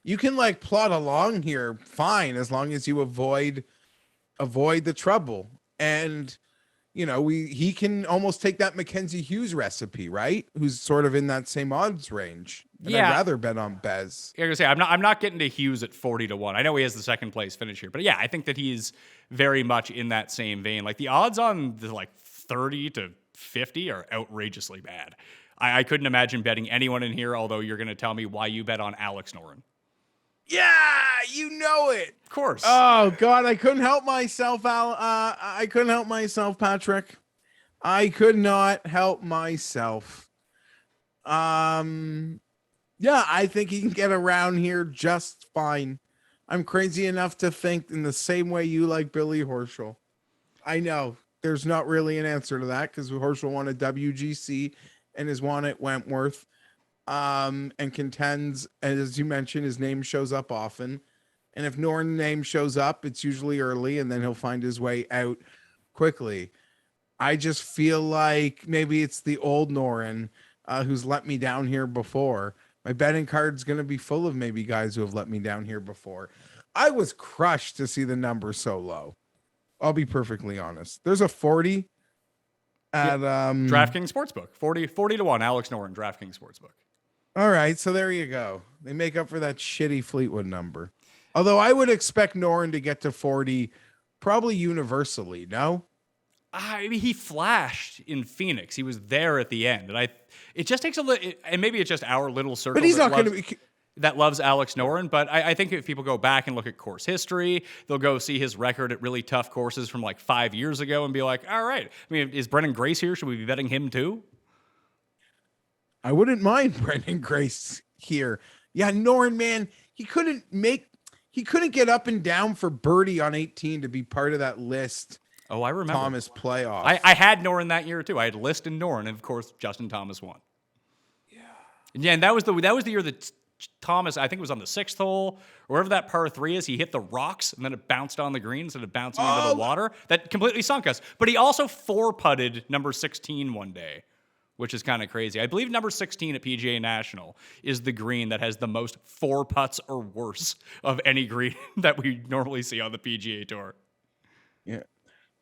You can plot along here fine as long as you avoid the trouble. And he can almost take that Mackenzie Hughes recipe, right? Who's sort of in that same odds range. And I'd rather bet on Bez. I was gonna say I'm not getting to Hughes at 40 to 1. I know he has the second place finish here, but yeah, I think that he's very much in that same vein. The odds on the 30 to 50 are outrageously bad. I couldn't imagine betting anyone in here, although you're gonna tell me why you bet on Alex Noren. Yeah, you know it. Of course. Oh God, I couldn't help myself, I couldn't help myself, Patrick. I could not help myself. Yeah, I think he can get around here just fine. I'm crazy enough to think in the same way you like Billy Horschel. I know there's not really an answer to that because Horschel won a WGC and has won at Wentworth. And contends, and as you mentioned, his name shows up often. And if Noren's name shows up, it's usually early, and then he'll find his way out quickly. I just feel like maybe it's the old Noren who's let me down here before. My betting card's going to be full of maybe guys who have let me down here before. I was crushed to see the number so low. I'll be perfectly honest. There's a 40 at DraftKings Sportsbook. 40 to 1, Alex Noren, DraftKings Sportsbook. All right, so there you go. They make up for that shitty Fleetwood number. Although I would expect Noren to get to 40 probably universally, no? He flashed in Phoenix. He was there at the end. And it just takes a little, and maybe it's just our little circle. But he's not going to be... that loves Alex Noren, but I think if people go back and look at course history, they'll go see his record at really tough courses from 5 years ago and be like, all right. Is Brendan Grace here? Should we be betting him too? I wouldn't mind Brendan Grace here. Yeah, Noren, man, he couldn't get up and down for birdie on 18 to be part of that list. Oh, I remember. Thomas playoff. I had Noren that year too. I had List and Noren, and of course Justin Thomas won. Yeah, and that was the year that Thomas, I think it was on the 6th hole, or wherever that par 3 is, he hit the rocks and then it bounced on the green instead of bouncing into the water. That completely sunk us. But he also 4-putted number 16 one day, which is kind of crazy. I believe number 16 at PGA National is the green that has the most 4 putts or worse of any green that we normally see on the PGA Tour. Yeah,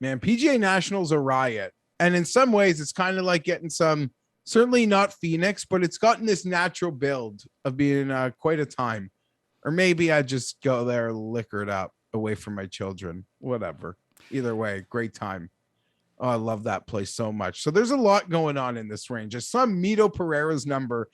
man, PGA National's a riot. And in some ways, it's kind of like getting some, certainly not Phoenix, but it's gotten this natural build of being quite a time. Or maybe I just go there liquored up away from my children. Whatever. Either way, great time. Oh, I love that place so much. So there's a lot going on in this range. I saw Mito Pereira's number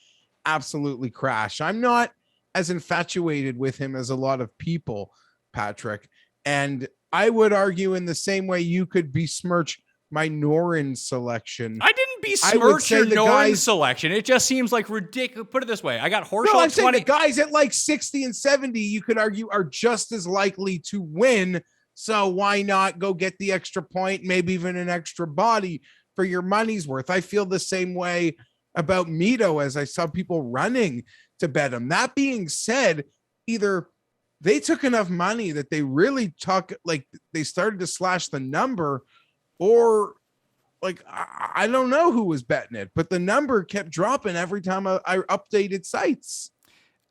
absolutely crash. I'm not as infatuated with him as a lot of people, Patrick. And I would argue in the same way you could besmirch my Norin selection. I didn't besmirch your Norin selection. It just seems like ridiculous. Put it this way. I got Horschel no, I'm at 20. saying the guys at like 60 and 70, you could argue are just as likely to win. So why not go get the extra point, maybe even an extra body for your money's worth? I feel the same way about Mito as I saw people running to bet him. That being said, either they took enough money that they really they started to slash the number, or like, I don't know who was betting it, but the number kept dropping every time I updated sites.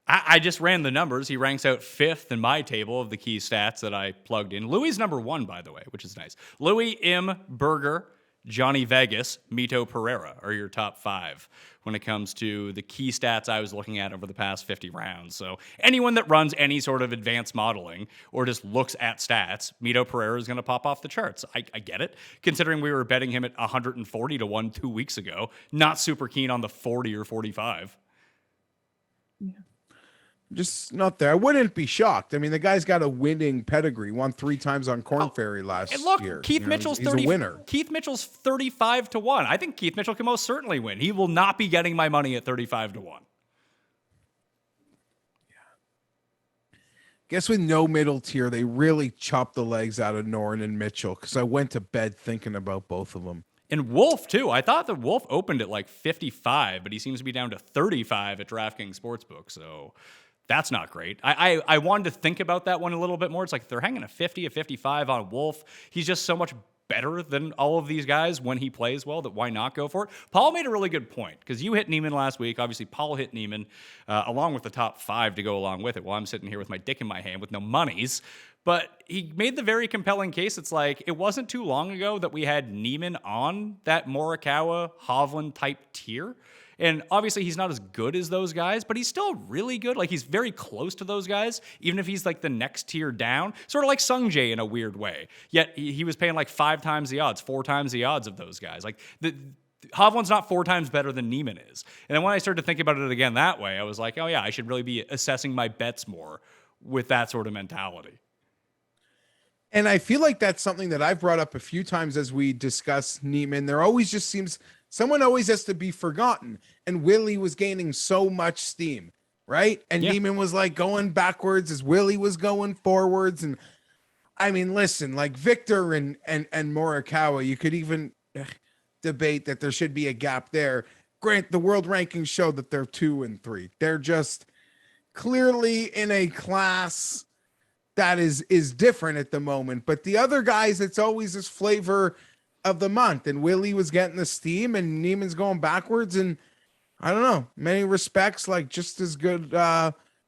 I just ran the numbers. He ranks out 5th in my table of the key stats that I plugged in. Louis number 1, by the way, which is nice. Louis, M, Berger, Johnny Vegas, Mito Pereira are your top 5 when it comes to the key stats I was looking at over the past 50 rounds. So anyone that runs any sort of advanced modeling or just looks at stats, Mito Pereira is going to pop off the charts. I get it, considering we were betting him at 140 to 1 2 weeks ago. Not super keen on the 40 or 45. Yeah. Just not there. I wouldn't be shocked. I mean, the guy's got a winning pedigree. Won 3 times on Corn Ferry last year. Keith Mitchell's he's a winner. Keith Mitchell's 35 to 1. I think Keith Mitchell can most certainly win. He will not be getting my money at 35 to 1. Yeah. Guess with no middle tier, they really chopped the legs out of Norin and Mitchell, because I went to bed thinking about both of them. And Wolf, too. I thought that Wolf opened at like 55, but he seems to be down to 35 at DraftKings Sportsbook. So that's not great. I wanted to think about that one a little bit more. It's like they're hanging a 50, a 55 on Wolf. He's just so much better than all of these guys when he plays well that why not go for it? Paul made a really good point, because you hit Neiman last week. Obviously, Paul hit Neiman along with the top 5 to go along with it while I'm sitting here with my dick in my hand with no monies. But he made the very compelling case. It's like it wasn't too long ago that we had Neiman on that Morikawa, Hovland type tier. And obviously he's not as good as those guys, but he's still really good. Like, he's very close to those guys, even if he's like the next tier down, sort of like Sung Jae in a weird way. Yet he was paying like 5 times the odds, 4 times the odds of those guys. Like, Hovland's not 4 times better than Neiman is. And then when I started to think about it again that way, I was like, oh yeah, I should really be assessing my bets more with that sort of mentality. And I feel like that's something that I've brought up a few times as we discuss Neiman. There always just seems someone always has to be forgotten. And Willie was gaining so much steam, right? And Neiman was like going backwards as Willie was going forwards. And I mean, listen, like Victor and Morikawa, you could even debate that there should be a gap there. Grant, the world rankings show that they're 2 and 3. They're just clearly in a class that is different at the moment. But the other guys, it's always this flavor of the month. And Willie was getting the steam and Neiman's going backwards. And I don't know, many respects, like just as good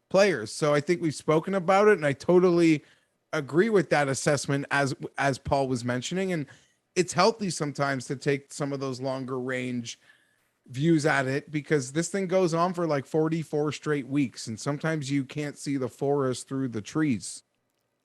players. So I think we've spoken about it. And I totally agree with that assessment as Paul was mentioning. And it's healthy sometimes to take some of those longer range views at it, because this thing goes on for like 44 straight weeks. And sometimes you can't see the forest through the trees.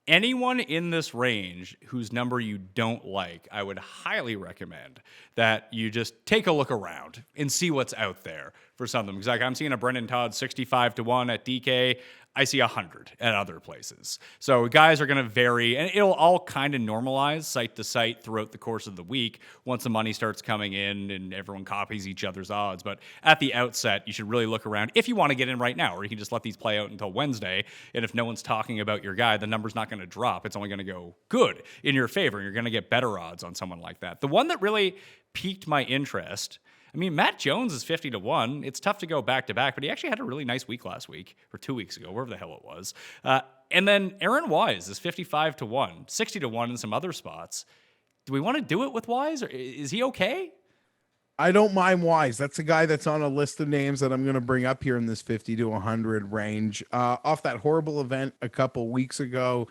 Anyone in this range whose number you don't like, I would highly recommend that you just take a look around and see what's out there for some of them. Because like I'm seeing a Brendan Todd 65 to 1 at DK. I see 100 at other places. So guys are going to vary, and it'll all kind of normalize site to site throughout the course of the week once the money starts coming in and everyone copies each other's odds. But at the outset, you should really look around if you want to get in right now, or you can just let these play out until Wednesday. And if no one's talking about your guy, the number's not going to drop. It's only going to go good in your favor. You're going to get better odds on someone like that. The one that really piqued my interest, I mean, Matt Jones is 50 to 1. It's tough to go back to back, but he actually had a really nice week last week, or 2 weeks ago, wherever the hell it was. And then Aaron Wise is 55 to 1, 60 to 1 in some other spots. Do we want to do it with Wise, or is he okay? I don't mind Wise. That's a guy that's on a list of names that I'm going to bring up here in this 50 to 100 range. Off that horrible event a couple weeks ago,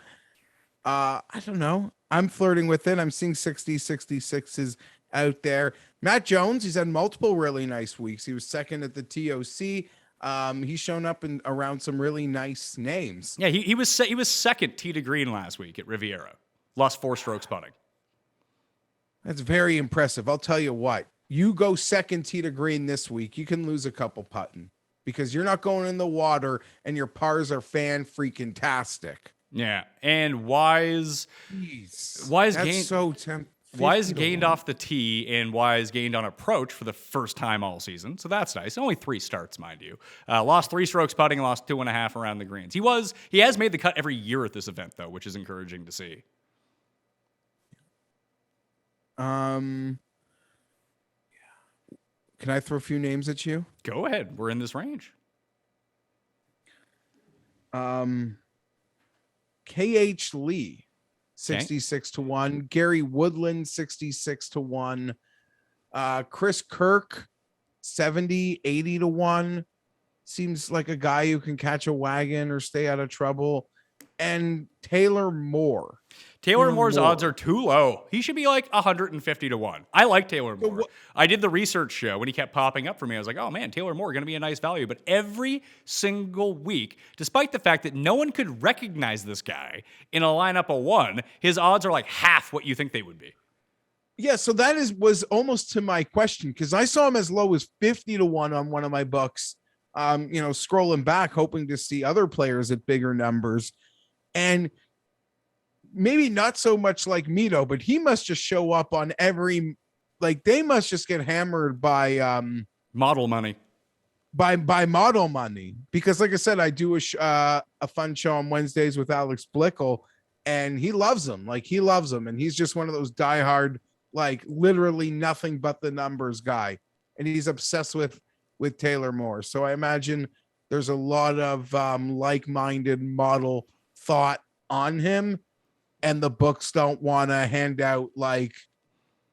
I don't know. I'm flirting with it. I'm seeing 60, 66s out there. Matt Jones, he's had multiple really nice weeks. He was second at the TOC. He's shown up in around some really nice names. Yeah, he was second tee to green last week at Riviera. Lost 4 strokes putting. That's very impressive. I'll tell you what, you go second tee to green this week, you can lose a couple putting because you're not going in the water and your pars are fan freaking tastic. Yeah, and Wise Jeez, Wise that's gained so Wise gained off the tee, and Wise gained on approach for the first time all season. So that's nice. Only 3 starts, mind you. Lost 3 strokes putting, lost 2.5 around the greens. He has made the cut every year at this event, though, which is encouraging to see. Can I throw a few names at you? Go ahead. We're in this range. KH Lee, 66 to 1. Gary Woodland, 66 to 1. Chris Kirk, 70, 80 to 1. Seems like a guy who can catch a wagon or stay out of trouble. And Taylor Moore. Taylor Moore's odds are too low. He should be like 150 to 1. I like Taylor Moore. I did the research show when he kept popping up for me. I was like, oh man, Taylor Moore going to be a nice value. But every single week, despite the fact that no one could recognize this guy in a lineup of 1, his odds are like half what you think they would be. Yeah, so that was almost to my question because I saw him as low as 50 to 1 on one of my books. Scrolling back, hoping to see other players at bigger numbers. And maybe not so much like Mito, but he must just show up on every, like they must just get hammered by model money. By model money. Because like I said, I do a fun show on Wednesdays with Alex Blickel, and he loves them. Like he loves them. And he's just one of those diehard, like literally nothing but the numbers guy. And he's obsessed with Taylor Moore. So I imagine there's a lot of like-minded model thought on him, and the books don't want to hand out like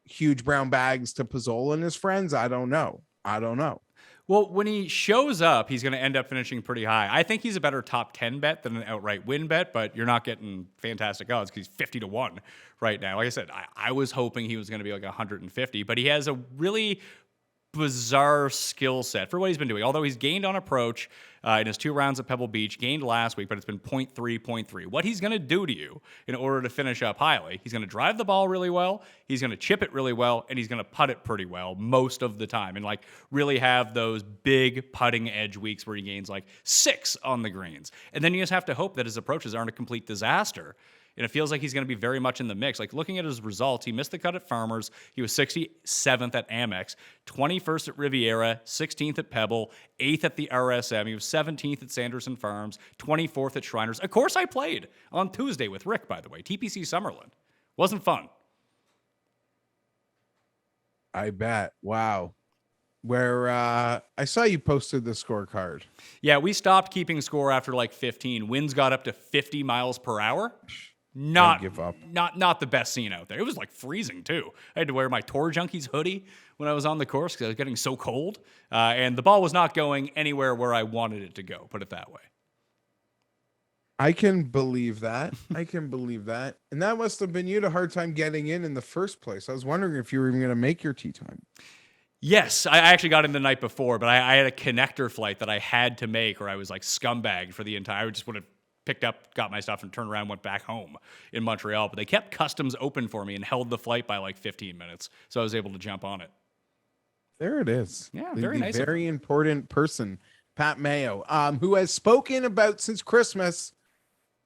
huge brown bags to Pizzola and his friends. I don't know. Well, when he shows up, he's going to end up finishing pretty high. I think he's a better top 10 bet than an outright win bet, but you're not getting fantastic odds because he's 50 to 1 right now. Like I said, I was hoping he was going to be like 150, but he has a really bizarre skill set for what he's been doing. Although he's gained on approach in his 2 rounds at Pebble Beach, gained last week, but it's been 0.3. What he's going to do to you in order to finish up highly, he's going to drive the ball really well, he's going to chip it really well, and he's going to putt it pretty well most of the time, and like really have those big putting edge weeks where he gains like 6 on the greens. And then you just have to hope that his approaches aren't a complete disaster. And it feels like he's going to be very much in the mix. Like looking at his results, he missed the cut at Farmers. He was 67th at Amex, 21st at Riviera, 16th at Pebble, 8th at the RSM. He was 17th at Sanderson Farms, 24th at Shriners. Of course, I played on Tuesday with Rick, by the way, TPC Summerlin. Wasn't fun. I bet. Wow. Where I saw you posted the scorecard. Yeah, we stopped keeping score after like 15. Winds got up to 50 miles per hour. Not give up. Not the best scene out there. It was like freezing too. I had to wear my Tour Junkies hoodie when I was on the course because I was getting so cold, and the ball was not going anywhere where I wanted it to go. Put it that way. I can believe that. And that must have been you had a hard time getting in the first place. I was wondering if you were even going to make your tee time. Yes, I actually got in the night before, but I had a connector flight that I had to make, or I was like scumbagged for the entire. I just would have picked up, got my stuff, and turned around, went back home in Montreal. But they kept customs open for me and held the flight by like 15 minutes, so I was able to jump on it. There it is. Yeah, very nice. Very important person, Pat Mayo, who has spoken about since Christmas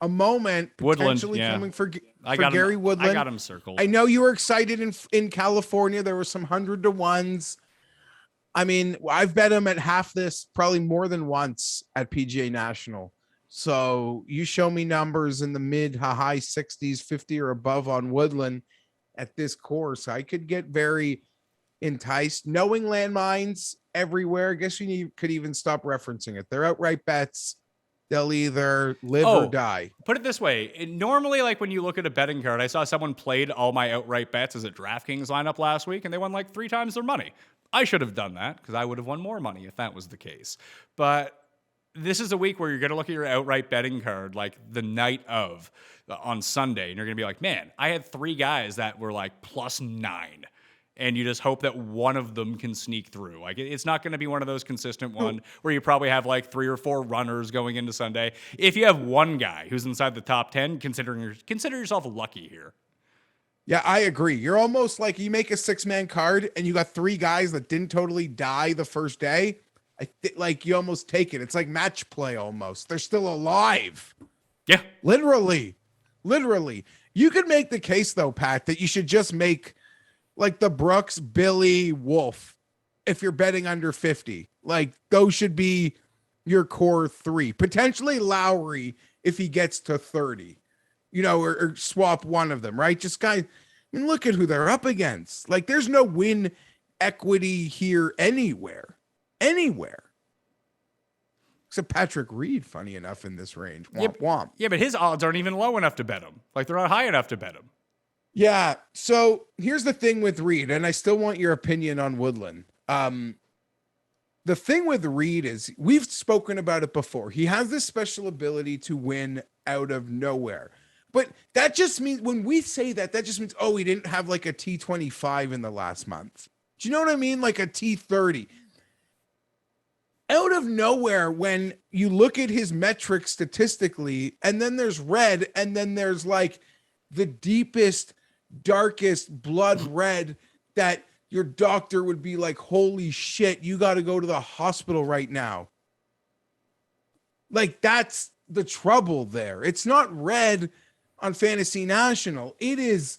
a moment potentially coming for Gary Woodland. I got him circled. I know you were excited in California. There were some 100 to 1s. I mean, I've bet him at half this probably more than once at PGA National. So you show me numbers in the mid to high 60s, 50 or above on Woodland at this course, I could get very enticed. Knowing landmines everywhere, I guess could even stop referencing it. They're outright bets. They'll either live or die. Put it this way. Normally, like when you look at a betting card, I saw someone played all my outright bets as a DraftKings lineup last week, and they won like 3 times their money. I should have done that because I would have won more money if that was the case. But this is a week where you're going to look at your outright betting card like the night of on Sunday, and you're going to be like, man, I had 3 guys that were like +9. And you just hope that one of them can sneak through. Like, it's not going to be one of those consistent one where you probably have like 3 or 4 runners going into Sunday. If you have one guy who's inside the top 10, consider yourself lucky here. Yeah, I agree. You're almost like you make a 6-man card and you got 3 guys that didn't totally die the first day. Like you almost take it. It's like match play almost. They're still alive. Yeah. Literally. You could make the case though, Pat, that you should just make like the Brooks, Billy, Wolf, if you're betting under 50. Like those should be your core 3. Potentially Lowry if he gets to 30. Or swap one of them, right? Just look at who they're up against. Like there's no win equity here anywhere. Except Patrick Reed, funny enough, in this range. Womp. Yeah, but his odds aren't even low enough to bet him. Like they're not high enough to bet him. Yeah. So here's the thing with Reed, and I still want your opinion on Woodland. The thing with Reed is we've spoken about it before. He has this special ability to win out of nowhere. But that just means when we say that just means, he didn't have like a T25 in the last month. Do you know what I mean? Like a T30. Out of nowhere, when you look at his metrics statistically, and then there's red, and then there's like the deepest, darkest blood red that your doctor would be like, holy shit, you got to go to the hospital right now. Like that's the trouble there. It's not red on Fantasy National. It's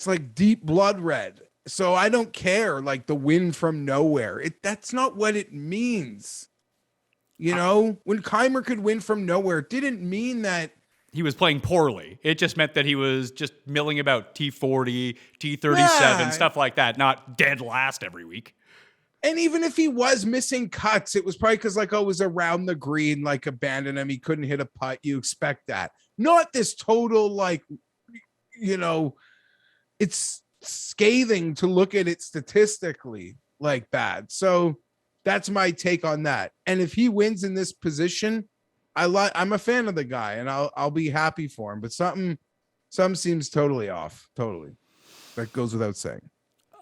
like deep blood red. So I don't care, like the win from nowhere. That's not what it means. When Keimer could win from nowhere, it didn't mean that he was playing poorly. It just meant that he was just milling about T40, T37, stuff like that, not dead last every week. And even if he was missing cuts, it was probably because it was around the green, like abandoned him. He couldn't hit a putt. You expect that. Not this total, it's scathing to look at it statistically like bad. So that's my take on that. And if he wins in this position, I'm a fan of the guy and I'll be happy for him. But something seems totally off. Totally. That goes without saying.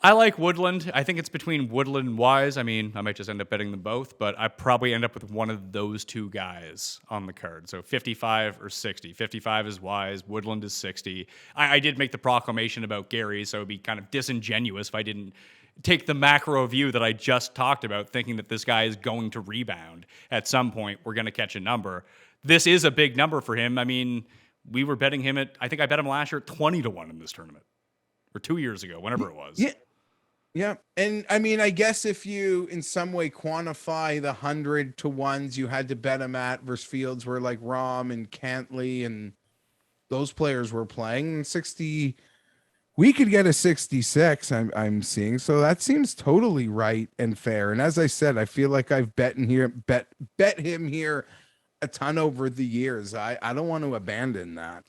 I like Woodland. I think it's between Woodland and Wise. I mean, I might just end up betting them both, but I probably end up with one of those 2 guys on the card. So 55 or 60. 55 is Wise. Woodland is 60. I did make the proclamation about Gary, so it would be kind of disingenuous if I didn't take the macro view that I just talked about, thinking that this guy is going to rebound. At some point, we're going to catch a number. This is a big number for him. I mean, we were betting him I think I bet him last year at 20-1 in this tournament. Or 2 years ago, whenever it was. Yeah. And I mean, I guess if you in some way quantify the 100-1s you had to bet him at versus fields where like Rahm and Cantley and those players were playing 60, we could get a 66 I'm seeing. So that seems totally right and fair. And as I said, I feel like I've bet him here a ton over the years. I don't want to abandon that.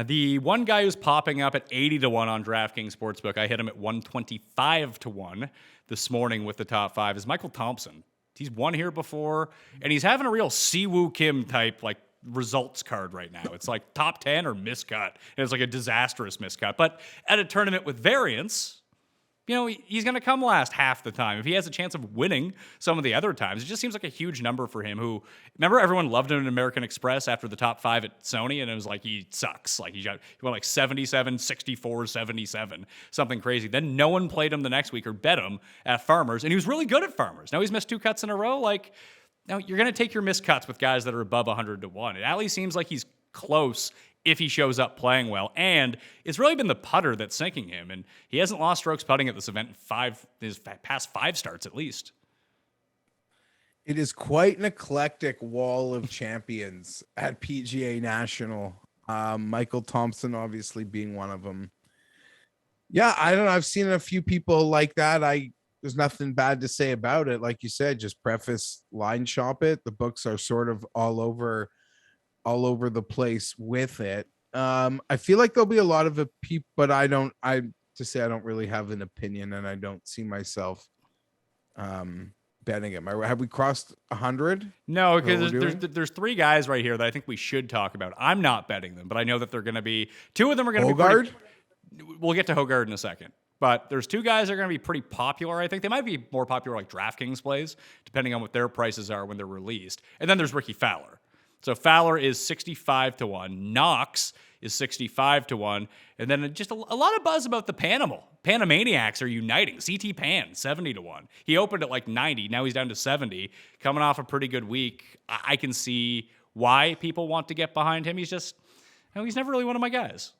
The one guy who's popping up at 80-1 on DraftKings Sportsbook, I hit him at 125-1 this morning with the top 5, is Michael Thompson. He's won here before, and he's having a real Siwoo Kim type like results card right now. It's like top 10 or miscut, and it's like a disastrous miscut. But at a tournament with variance, he's going to come last half the time. If he has a chance of winning some of the other times, it just seems like a huge number for him. Remember everyone loved him in American Express after the top 5 at Sony, and it was like, he sucks. Like he went like 77, 64, 77, something crazy. Then no one played him the next week or bet him at Farmers, and he was really good at Farmers. Now he's missed 2 cuts in a row. Like, now you're going to take your missed cuts with guys that are above 100-1. It at least seems like he's close if he shows up playing well. And it's really been the putter that's sinking him. And he hasn't lost strokes putting at this event in his past 5 starts at least. It is quite an eclectic wall of champions at PGA National. Michael Thompson obviously being one of them. Yeah, I don't know. I've seen a few people like that. There's nothing bad to say about it. Like you said, just preface, line shop it. The books are sort of all over the place with it. I feel like there'll be a lot of people, but I don't really have an opinion, and I don't see myself betting him? Have we crossed 100? No, What we're because doing? there's three guys right here that I think we should talk about. I'm not betting them, but I know that they're going to be two of them are going to be Hogard? we'll get to Hogard in a second. But there's two guys that are going to be pretty popular. I think they might be more popular like DraftKings plays, depending on what their prices are when they're released. And then there's Ricky Fowler. So Fowler is 65 to 1. Knox is 65 to 1. And then just a lot of buzz about the Panimal. Panamaniacs are uniting. CT Pan, 70 to 1. He opened at like 90. Now he's down to 70. Coming off a pretty good week. I can see why people want to get behind him. He's just, he's never really one of my guys.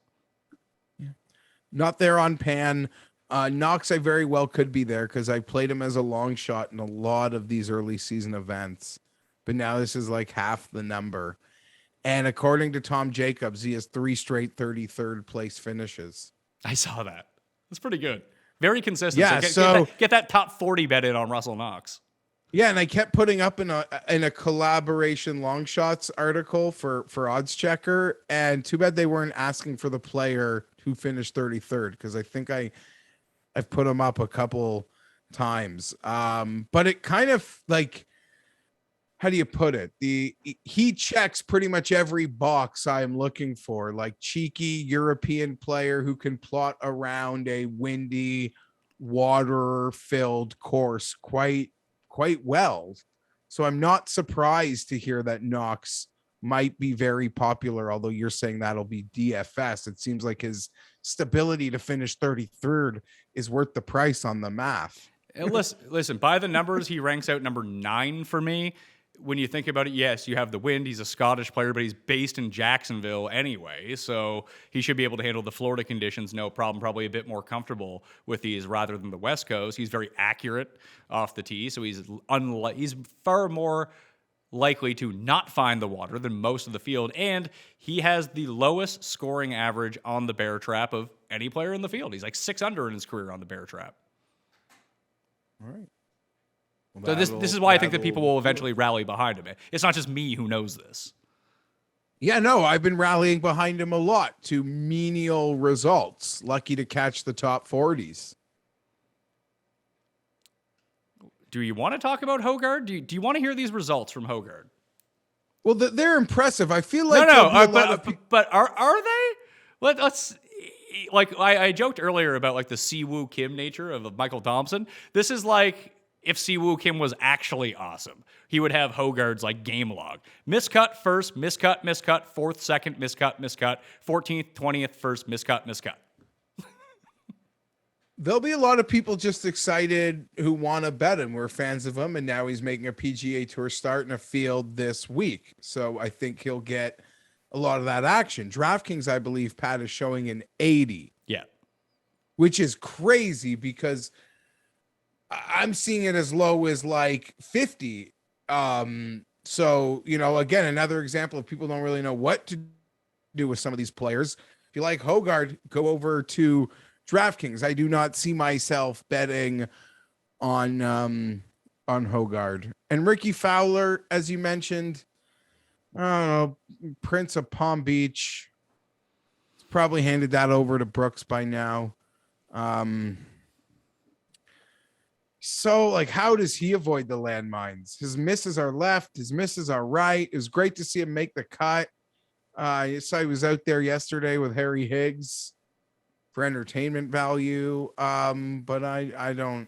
Not there on Pan. Knox, I very well could be there because I played him as a long shot in a lot of these early season events. But now this is like half the number. And according to Tom Jacobs, he has 3 straight 33rd place finishes. I saw that. That's pretty good. Very consistent. Yeah, get that top 40 bet in on Russell Knox. Yeah, and I kept putting up in a collaboration long shots article for Odds Checker, and too bad they weren't asking for the player who finished 33rd because I think I've put him up a couple times. But it kind of like, how do you put it? He checks pretty much every box I'm looking for, like cheeky European player who can plot around a windy, water-filled course quite well. So I'm not surprised to hear that Knox might be very popular, although you're saying that'll be DFS. It seems like his stability to finish 33rd is worth the price on the math. Listen, by the numbers, he ranks out number 9 for me. When you think about it, yes, you have the wind. He's a Scottish player, but he's based in Jacksonville anyway, so he should be able to handle the Florida conditions, no problem. Probably a bit more comfortable with these rather than the West Coast. He's very accurate off the tee, so he's far more likely to not find the water than most of the field, and he has the lowest scoring average on the bear trap of any player in the field. He's like 6 under in his career on the bear trap. All right. Well, so this is why I think that people will eventually rally behind him. It's not just me who knows this. Yeah, no, I've been rallying behind him a lot to menial results. Lucky to catch the top 40s. Do you want to talk about Hogard? Do you want to hear these results from Hogard? Well, they're impressive. I feel like but are they? Let's like I joked earlier about like the Siwoo Kim nature of Michael Thompson. This is like if Siwoo Kim was actually awesome. He would have Hogard's like game log. Miscut first, miscut, fourth, second, miscut, 14th, 20th, first, miscut. There'll be a lot of people just excited who want to bet him. We're fans of him, and now he's making a PGA Tour start in a field this week. So I think he'll get a lot of that action. DraftKings, I believe, Pat, is showing an 80. Yeah. Which is crazy because I'm seeing it as low as like 50. So, again, another example of people don't really know what to do with some of these players. If you like Hogard, go over to DraftKings. I do not see myself betting on Hogard. And Ricky Fowler, as you mentioned, I don't know, Prince of Palm Beach. Probably handed that over to Brooks by now. So, like, how does he avoid the landmines? His misses are left, his misses are right. It was great to see him make the cut. I saw he was out there yesterday with Harry Higgs for entertainment value. But I don't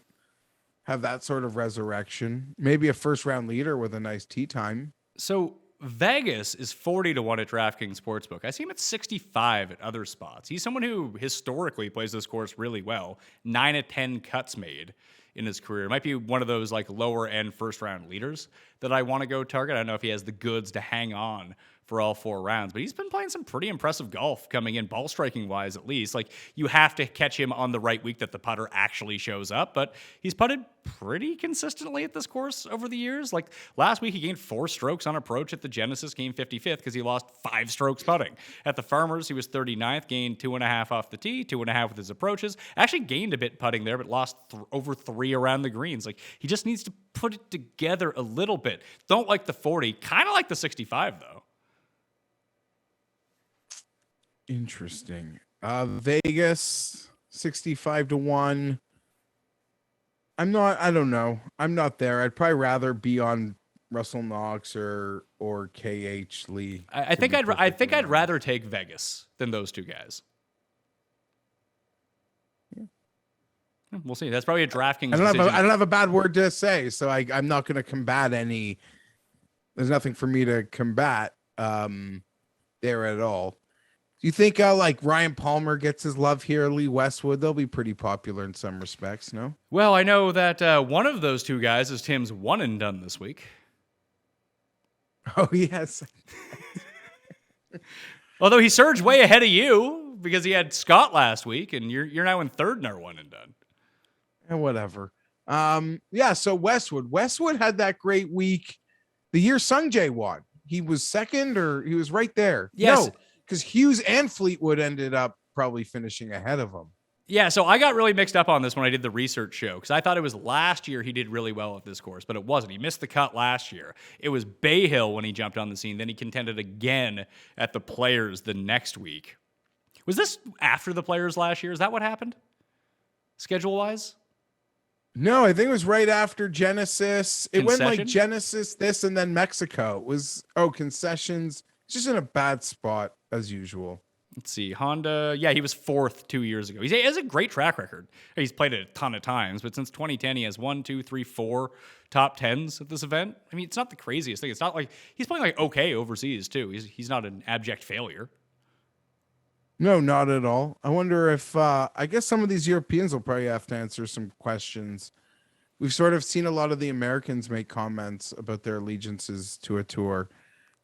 have that sort of resurrection. Maybe a first round leader with a nice tee time. So Vegas is 40 to 1 at DraftKings Sportsbook. I see him at 65 at other spots. He's someone who historically plays this course really well. 9 of 10 cuts made in his career. It might be one of those like lower end first round leaders that I want to go target. I don't know if he has the goods to hang on for all 4 rounds, but he's been playing some pretty impressive golf coming in, ball striking wise at least. Like, you have to catch him on the right week that the putter actually shows up, but he's putted pretty consistently at this course over the years. Like, last week he gained 4 strokes on approach at the Genesis, came 55th because he lost 5 strokes putting. At the Farmers, he was 39th, gained 2.5 off the tee, 2.5 with his approaches. Actually gained a bit putting there, but lost over 3 around the greens. Like, he just needs to put it together a little bit. Don't like the 40, kind of like the 65 though. Interesting. Vegas 65 to 1. I don't know. I'm not there. I'd probably rather be on Russell Knox or KH Lee. I to think be I think perfectly I'd honest. rather take Vegas than those two guys. We'll see. That's probably a DraftKings decision. I don't have a bad word to say, so I'm not going to combat any. There's nothing for me to combat there at all. Do you think like Ryan Palmer gets his love here, Lee Westwood? They'll be pretty popular in some respects, no? Well, I know that one of those two guys is Tim's one and done this week. Oh yes. Although he surged way ahead of you because he had Scott last week, and you're now in third in our one and done. And whatever. Yeah, so Westwood had that great week the year Sungjae won. He was second, or he was right there. Yes. No, because Hughes and Fleetwood ended up probably finishing ahead of him. Yeah, so I got really mixed up on this when I did the research show because I thought it was last year he did really well at this course, but it wasn't. He missed the cut last year. It was Bay Hill when he jumped on the scene. Then he contended again at the Players the next week. Was this after the Players last year? Is that what happened? Schedule-wise? No, I think it was right after Genesis. It went like Concession? Genesis, this, and then Mexico. It was concessions. It's just in a bad spot as usual. Let's see. Honda. Yeah, he was fourth 2 years ago. He has a great track record. He's played it a ton of times, but since 2010, he has 1, 2, 3, 4 top tens at this event. I mean, it's not the craziest thing. It's not like he's playing like okay overseas too. He's not an abject failure. No, not at all. I wonder if I guess some of these Europeans will probably have to answer some questions. We've sort of seen a lot of the Americans make comments about their allegiances to a tour.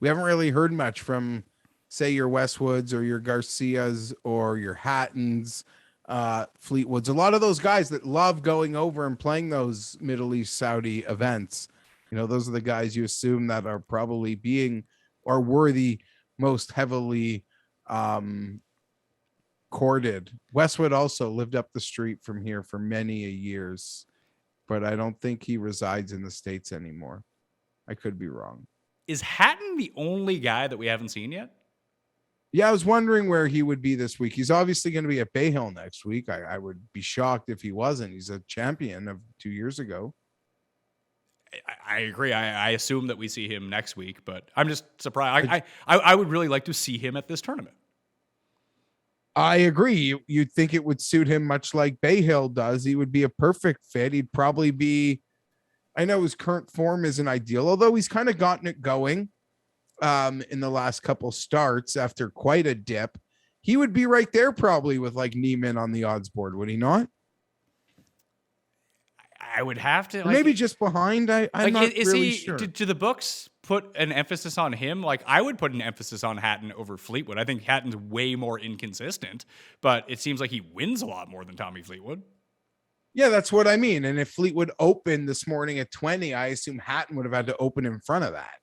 We haven't really heard much from, say, your Westwoods or your Garcias or your Hattons, Fleetwoods. A lot of those guys that love going over and playing those Middle East Saudi events. You know, those are the guys you assume that are probably being or were the most heavily courted. Westwood also lived up the street from here for many a years, but I don't think he resides in the States anymore. I could be wrong. Is Hatton the only guy that we haven't seen yet? Yeah, I was wondering where he would be this week. He's obviously going to be at Bay Hill next week. I would be shocked if he wasn't. He's a champion of 2 years ago. I agree. I assume that we see him next week, but I'm just surprised. I would really like to see him at this tournament. I agree. You'd think it would suit him much like Bay Hill does. He would be a perfect fit. He'd probably be, I know his current form isn't ideal, although he's kind of gotten it going in the last couple starts after quite a dip. He would be right there probably with like Neiman on the odds board, would he not? I would have to maybe just behind. I'm like, not is really he, sure. do the books put an emphasis on him? Like I would put an emphasis on Hatton over Fleetwood. I think Hatton's way more inconsistent, but it seems like he wins a lot more than Tommy Fleetwood. Yeah, that's what I mean. And if Fleetwood opened this morning at 20, I assume Hatton would have had to open in front of that.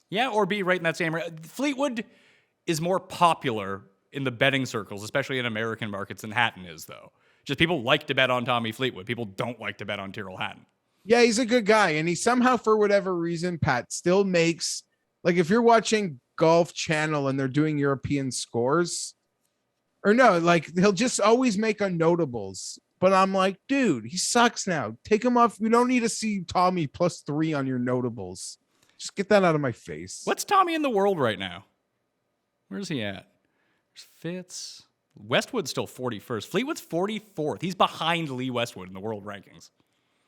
Yeah, or be right in that same. Fleetwood is more popular in the betting circles, especially in American markets, than Hatton is, though. Just people like to bet on Tommy Fleetwood. People don't like to bet on Tyrrell Hatton. Yeah, he's a good guy. And he somehow, for whatever reason, Pat, still makes, like if you're watching Golf Channel and they're doing European scores, or no, like he'll just always make unnotables. But I'm like, dude, he sucks now. Take him off. We don't need to see Tommy +3 on your notables. Just get that out of my face. What's Tommy in the world right now? Where's he at? There's Fitz. Westwood's still 41st. Fleetwood's 44th. He's behind Lee Westwood in the world rankings.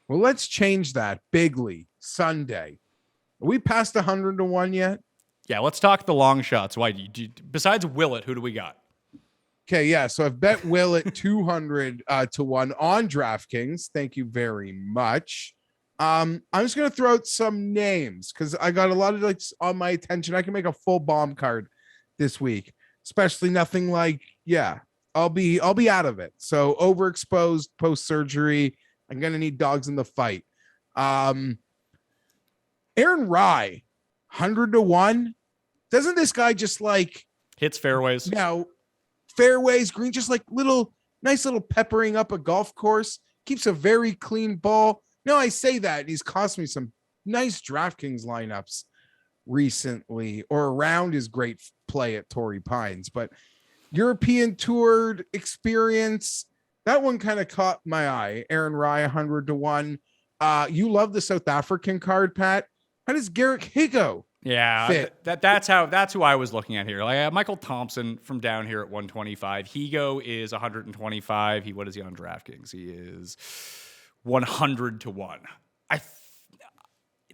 Well, let's change that. Bigly Sunday. Are we past 100 to 1 yet? Yeah, let's talk the long shots. Why? Besides Willett, who do we got? Okay, yeah. So I've bet Willett 200 to 1 on DraftKings. Thank you very much. I'm just gonna throw out some names because I got a lot of like on my attention. I can make a full bomb card this week, especially nothing like, yeah, I'll be out of it. So overexposed post-surgery. I'm gonna need dogs in the fight. Aaron Rye, 100 to 1. Doesn't this guy just like Hits fairways. Fairways, green, just like nice little peppering up a golf course, keeps a very clean ball. No, I say that, and he's cost me some nice DraftKings lineups recently or around his great play at Torrey Pines. But European toured experience, that one kind of caught my eye. Aaron Rye 100-1. You love the South African card, Pat. How does Garrick Higo fit? That's who I was looking at here. Like Michael Thompson from down here at 125. Higo is 125. What is he on DraftKings? He is 100-1.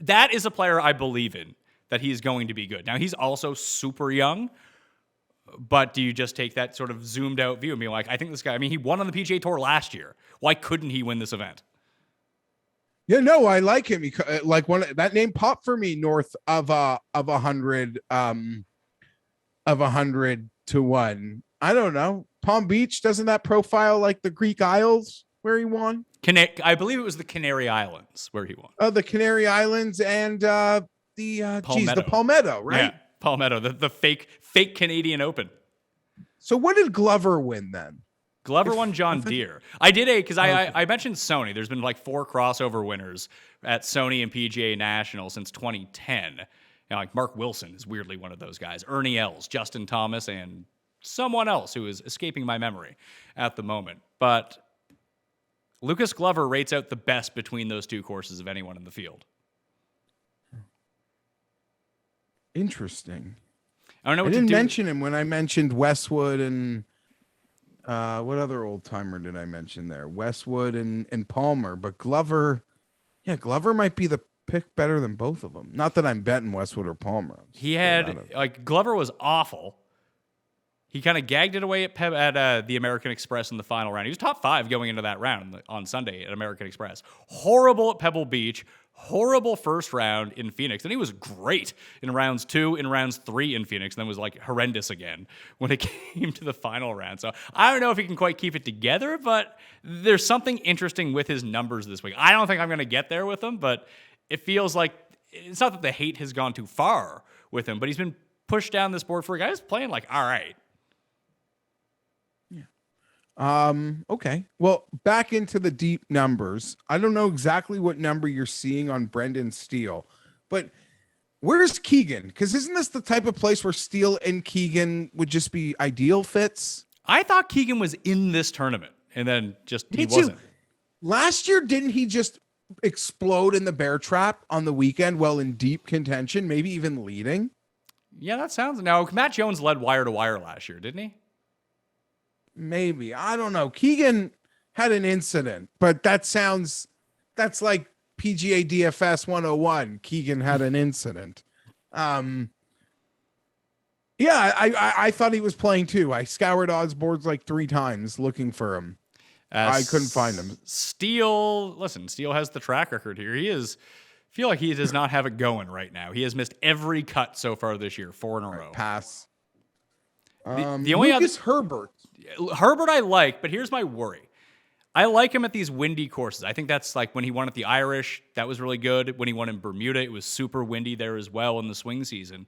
That is a player I believe in, that he's going to be good. Now he's also super young, but do you just take that sort of zoomed out view and be like, I think this guy, I mean, he won on the PGA Tour last year. Why couldn't he win this event? Yeah, no, I like him. He, like that name popped for me north of 100-1. I don't know. Palm Beach, doesn't that profile like the Greek Isles where he won? I believe it was the Canary Islands where he won. Oh, the Canary Islands and the Palmetto, right? Yeah, Palmetto, the fake Canadian Open. So what did Glover win then? Glover won John Deere. I did because I mentioned Sony. There's been like 4 crossover winners at Sony and PGA National since 2010. Like Mark Wilson is weirdly one of those guys. Ernie Els, Justin Thomas, and someone else who is escaping my memory at the moment. But Lucas Glover rates out the best between those 2 courses of anyone in the field. Interesting. I don't know. I didn't mention him when I mentioned Westwood and what other old timer did I mention there? Westwood and Palmer, but Glover, Glover might be the pick better than both of them. Not that I'm betting Westwood or Palmer. He had Glover was awful. He kind of gagged it away at the American Express in the final round. He was top 5 going into that round on Sunday at American Express. Horrible at Pebble Beach. Horrible first round in Phoenix. And he was great in rounds 2, in rounds 3 in Phoenix, and then was like horrendous again when it came to the final round. So I don't know if he can quite keep it together, but there's something interesting with his numbers this week. I don't think I'm going to get there with him, but it feels like it's not that the hate has gone too far with him, but he's been pushed down this board for a guy who's playing like all right. Okay. Well, back into the deep numbers. I don't know exactly what number you're seeing on Brendan Steele, but where's Keegan? Because isn't this the type of place where Steele and Keegan would just be ideal fits? I thought Keegan was in this tournament, and then he wasn't. Last year, didn't he just explode in the bear trap on the weekend while in deep contention, maybe even leading? Yeah, that sounds... Now, Matt Jones led wire to wire last year, didn't he? Maybe. I don't know. Keegan had an incident, but that's like PGA DFS 101. Keegan had an incident. I thought he was playing too. I scoured odds boards like 3 times looking for him. I couldn't find him. Steele has the track record here. Feel like he does not have it going right now. He has missed every cut so far this year, 4 in a row. Pass. The only Lucas Herbert I like, but here's my worry. I like him at these windy courses. I think that's like when he won at the Irish, that was really good. When he won in Bermuda, it was super windy there as well in the swing season.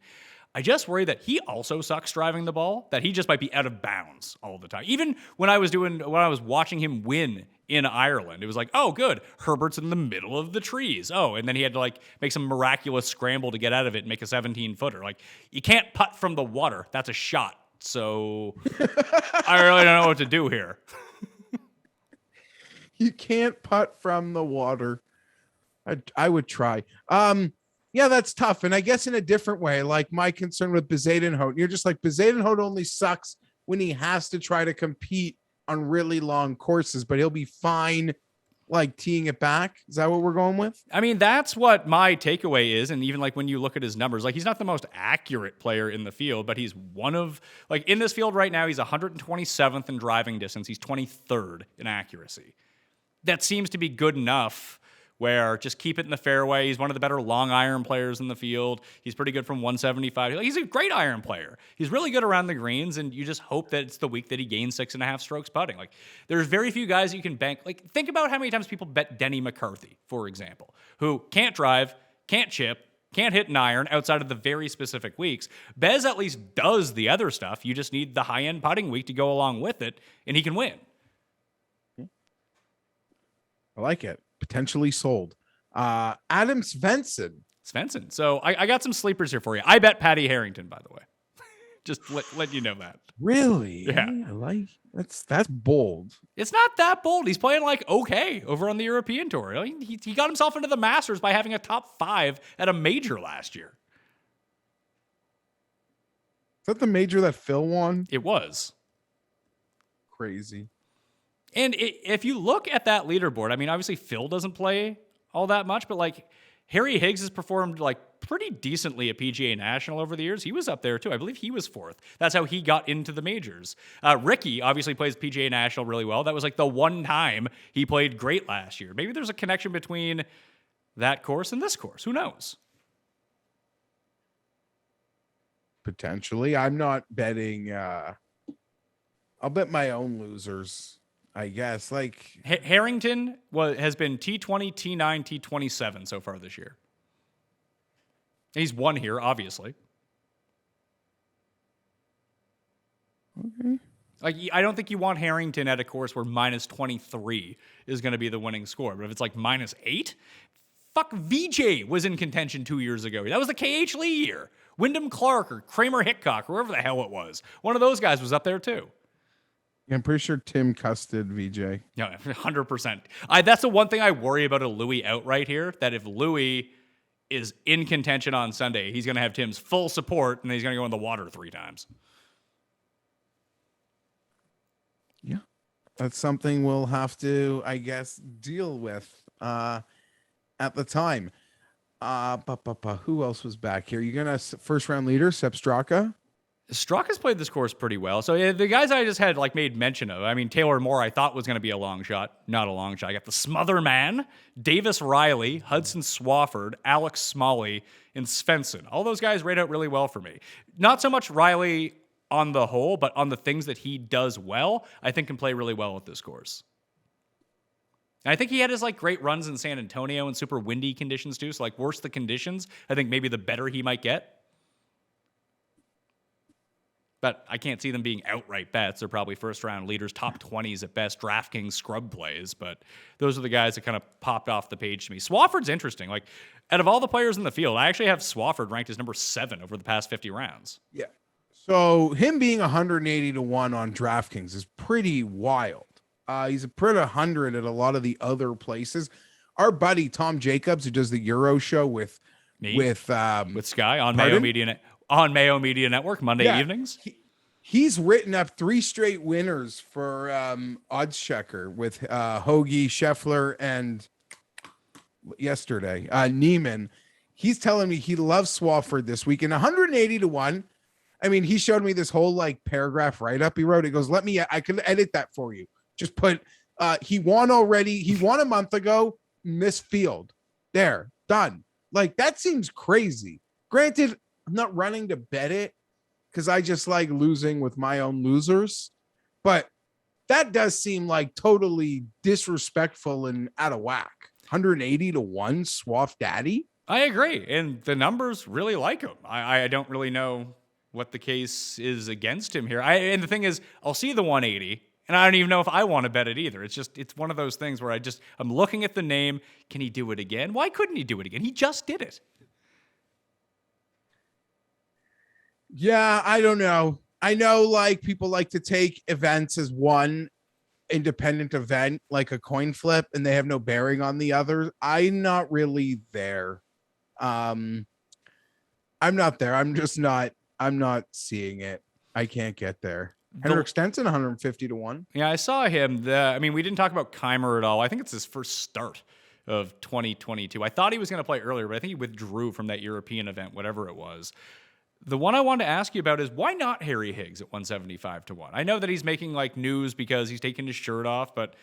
I just worry that he also sucks driving the ball, that he just might be out of bounds all the time. Even when I was watching him win in Ireland, it was like, oh, good, Herbert's in the middle of the trees. Oh, and then he had to like make some miraculous scramble to get out of it and make a 17-footer. Like, you can't putt from the water. That's a shot. So I really don't know what to do here. You can't putt from the water. I would try. Yeah, that's tough. And I guess in a different way, like my concern with Bezuidenhout, you're just like, Bezuidenhout only sucks when he has to try to compete on really long courses, but he'll be fine like teeing it back. Is that what we're going with? I mean, that's what my takeaway is. And even like when you look at his numbers, like he's not the most accurate player in the field, but he's one of, like in this field right now, he's 127th in driving distance. He's 23rd in accuracy. That seems to be good enough where just keep it in the fairway. He's one of the better long iron players in the field. He's pretty good from 175. He's a great iron player. He's really good around the greens, and you just hope that it's the week that he gains 6.5 strokes putting. Like, there's very few guys you can bank. Like, think about how many times people bet Denny McCarthy, for example, who can't drive, can't chip, can't hit an iron outside of the very specific weeks. Bez at least does the other stuff. You just need the high-end putting week to go along with it, and he can win. I like it. Potentially sold. Adam Svensson. So I got some sleepers here for you. I bet Patty Harrington, by the way. Just let you know that. Really? Yeah. I like that's bold. It's not that bold. He's playing like okay over on the European Tour. He got himself into the Masters by having a top 5 at a major last year. Is that the major that Phil won? It was. Crazy. And if you look at that leaderboard, I mean, obviously Phil doesn't play all that much, but like Harry Higgs has performed like pretty decently at PGA National over the years. He was up there too. I believe he was 4th. That's how he got into the majors. Ricky obviously plays PGA National really well. That was like the one time he played great last year. Maybe there's a connection between that course and this course. Who knows? Potentially. I'm not betting. I'll bet my own losers, I guess. Like Harrington has been T20, T9, T27 so far this year. He's won here, obviously. Okay. Like, I don't think you want Harrington at a course where minus 23 is going to be the winning score. But if it's like minus 8, fuck, VJ was in contention 2 years ago. That was the KH Lee year. Wyndham Clark or Kramer Hickok, or whoever the hell it was. One of those guys was up there too. I'm pretty sure Tim custed VJ. Yeah, 100%. That's the one thing I worry about a Louis outright here, that if Louis is in contention on Sunday, he's going to have Tim's full support, and he's going to go in the water 3 times. Yeah. That's something we'll have to, I guess, deal with at the time. Who else was back here? You're going to first round leader, Sepp Straka? Straka's played this course pretty well. So yeah, the guys I just had like made mention of, I mean, Taylor Moore I thought was going to be a long shot. Not a long shot. I got the Smother Man, Davis Riley, Hudson Swafford, Alex Smalley, and Svensson. All those guys rate out really well for me. Not so much Riley on the whole, but on the things that he does well, I think can play really well at this course. And I think he had his like great runs in San Antonio and super windy conditions too. So like worse the conditions, I think maybe the better he might get. But I can't see them being outright bets. They're probably first-round leaders, top 20s at best, DraftKings scrub plays. But those are the guys that kind of popped off the page to me. Swafford's interesting. Like, out of all the players in the field, I actually have Swafford ranked as number 7 over the past 50 rounds. Yeah. So him being 180 to 1 on DraftKings is pretty wild. He's a pretty 100 at a lot of the other places. Our buddy Tom Jacobs, who does the Euro show with Sky on pardon? Mayo Media Network Monday evenings. He's written up 3 straight winners for Odds Checker with Hoagie, Scheffler, and yesterday Neiman. He's telling me he loves Swafford this week, and 180 to 1. I mean, he showed me this whole like paragraph write-up he wrote. He goes, I can edit that for you. Just put he won already. He won a month ago. Miss field. There, done. Like, that seems crazy. Granted, I'm not running to bet it because I just like losing with my own losers. But that does seem like totally disrespectful and out of whack. 180 to 1, Swaff Daddy. I agree. And the numbers really like him. I don't really know what the case is against him here. And the thing is, I'll see the 180, and I don't even know if I want to bet it either. It's one of those things where I'm looking at the name. Can he do it again? Why couldn't he do it again? He just did it. Yeah, I don't know. I know like people like to take events as one independent event, like a coin flip, and they have no bearing on the others. I'm not really there. I'm not there. I'm not seeing it. I can't get there. Henrik Stenson, 150 to 1. Yeah, I saw him. We didn't talk about Keimer at all. I think it's his first start of 2022. I thought he was going to play earlier, but I think he withdrew from that European event, whatever it was. The one I wanted to ask you about is why not Harry Higgs at 175 to 1? I know that he's making like news because he's taking his shirt off, but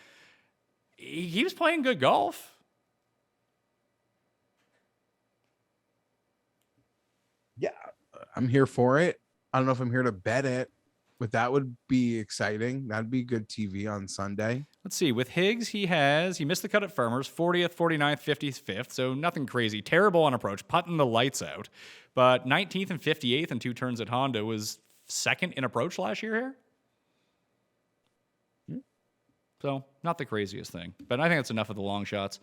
he was playing good golf. Yeah, I'm here for it. I don't know if I'm here to bet it, but that would be exciting. That'd be good TV on Sunday. Let's see. With Higgs, he missed the cut at Farmers, 40th, 49th, 55th, so nothing crazy. Terrible on approach, putting the lights out. But 19th and 58th and 2 turns at Honda, was second in approach last year here. So not the craziest thing, but I think that's enough of the long shots.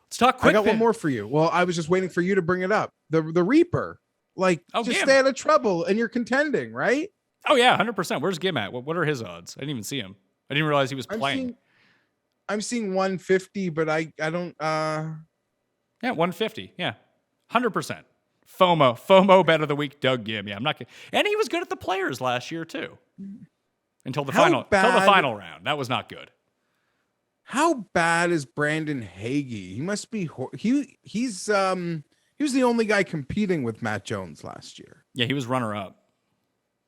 Let's talk quick. I got one more for you. Well, I was just waiting for you to bring it up. The Reaper. Like, Oh, just Gim. stay out of trouble and you're contending, right? Oh yeah, 100%. Where's Gim at? What are his odds? I didn't even see him. I didn't realize he was playing. I'm seeing 150, but I don't Yeah, 150. Yeah, 100%. FOMO bet of the week. Doug Gim. Yeah, I'm not. And he was good at the Players last year too. Until the final round. That was not good. How bad is Brandon Hagee? He must be he was the only guy competing with Matt Jones last year. Yeah, he was runner up.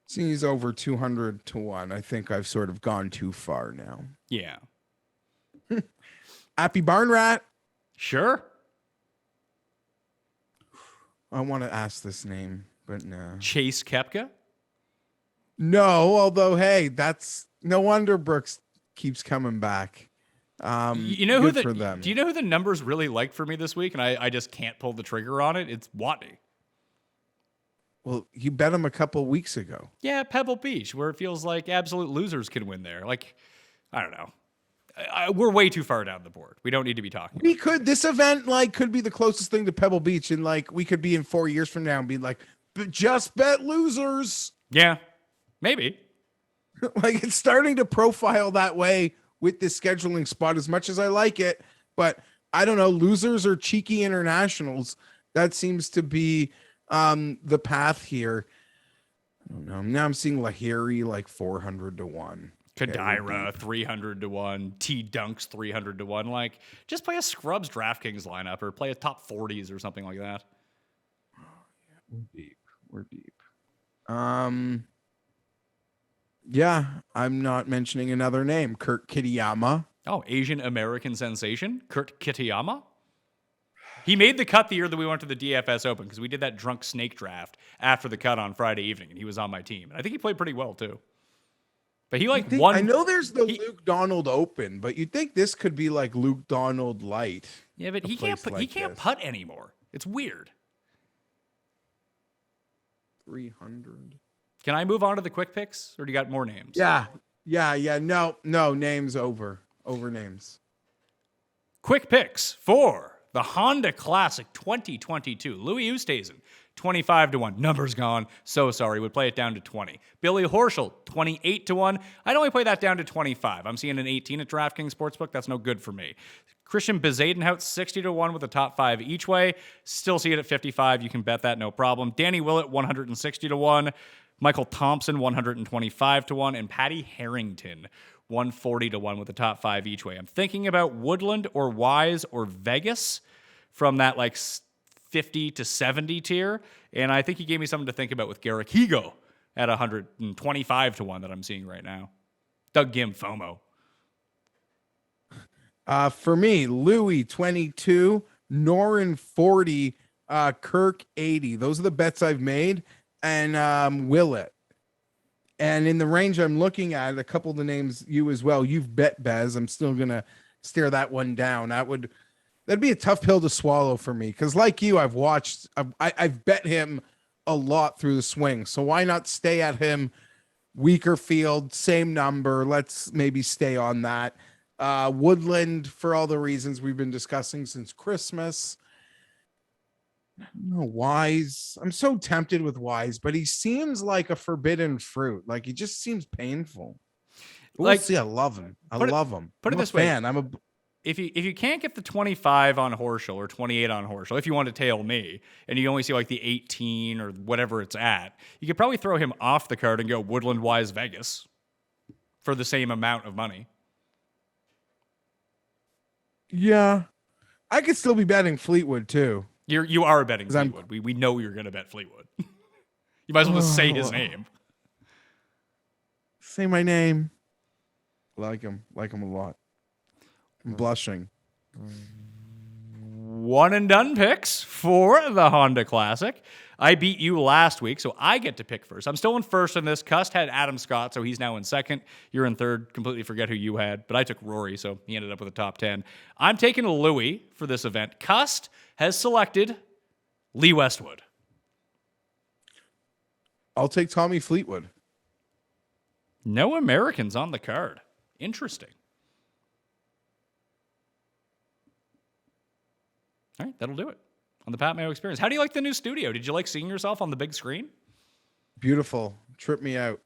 See, he's over 200 to 1. I think I've sort of gone too far now. Yeah. Happy Barn Rat. Sure. I want to ask this name, but no. Chase Koepka. No, although hey, that's no wonder Brooks keeps coming back. You know who for them. Do you know who the numbers really liked for me this week? And I just can't pull the trigger on it. It's Watney. Well, you bet him a couple weeks ago. Yeah, Pebble Beach, where it feels like absolute losers can win there. Like, I don't know. We're way too far down the board. We don't need to be talking. This event could be the closest thing to Pebble Beach, and we could be in 4 years from now and be like, but just bet losers. Yeah, maybe. It's starting to profile that way with this scheduling spot as much as I like it, but I don't know, losers or cheeky internationals. That seems to be the path here. I don't know. Now I'm seeing Lahiri 400 to 1. Kadira 300 to 1. T Dunks 300 to 1. Just play a Scrubs DraftKings lineup or play a top 40s or something like that. We're deep. Yeah, I'm not mentioning another name. Kurt Kitayama. Oh, Asian American sensation, Kurt Kitayama. He made the cut the year that we went to the DFS Open because we did that drunk snake draft after the cut on Friday evening, and he was on my team. And I think he played pretty well too. But he won. I know there's the Luke Donald Open, but you'd think this could be like Luke Donald Light. Yeah, but he can't putt anymore. It's weird. 300. Can I move on to the quick picks, or do you got more names? Yeah. No, names over names. Quick picks for the Honda Classic 2022. Louis Oosthuizen, 25 to 1. Numbers gone. So sorry. Would play it down to 20. Billy Horschel, 28 to 1. I'd only play that down to 25. I'm seeing an 18 at DraftKings Sportsbook. That's no good for me. Christian Bezadenhout, 60 to 1 with a top 5 each way. Still see it at 55. You can bet that, no problem. Danny Willett, 160 to 1. Michael Thompson, 125 to 1. And Patty Harrington, 140 to 1 with the top 5 each way. I'm thinking about Woodland or Wise or Vegas from that 50 to 70 tier. And I think he gave me something to think about with Garrick Higo at 125 to 1 that I'm seeing right now. Doug Gim, FOMO. For me, Louis 22, Norin 40, Kirk 80. Those are the bets I've made. And Willett. And in the range I'm looking at, a couple of the names you as well. You've bet Bez. I'm still gonna stare that one down. That'd be a tough pill to swallow for me because, like you, I've bet him a lot through the swing. So why not stay at him? Weaker field, same number. Let's maybe stay on that. Woodland for all the reasons we've been discussing since Christmas. No, Wise. I'm so tempted with Wise, but he seems like a forbidden fruit. He just seems painful. We'll see. I love him. I love him. Put it I'm this a fan. way. If you can't get the 25 on Horschel or 28 on Horschel, if you want to tail me, and you only see the 18 or whatever it's at, you could probably throw him off the card and go Woodland, Wise, Vegas for the same amount of money. Yeah, I could still be betting Fleetwood too. You are betting Fleetwood. We know you're going to bet Fleetwood. You might as well just say his name. Say my name. Like him a lot. I'm blushing. One and done picks for the Honda Classic. I beat you last week, so I get to pick first. I'm still in first in this. Cust had Adam Scott, so he's now in second. You're in third. Completely forget who you had, but I took Rory, so he ended up with a top 10. I'm taking Louis for this event. Cust has selected Lee Westwood. I'll take Tommy Fleetwood. No Americans on the card. Interesting. All right, that'll do it. on the Pat Mayo Experience. How do you like the new studio? Did you like seeing yourself on the big screen? Beautiful. Trip me out.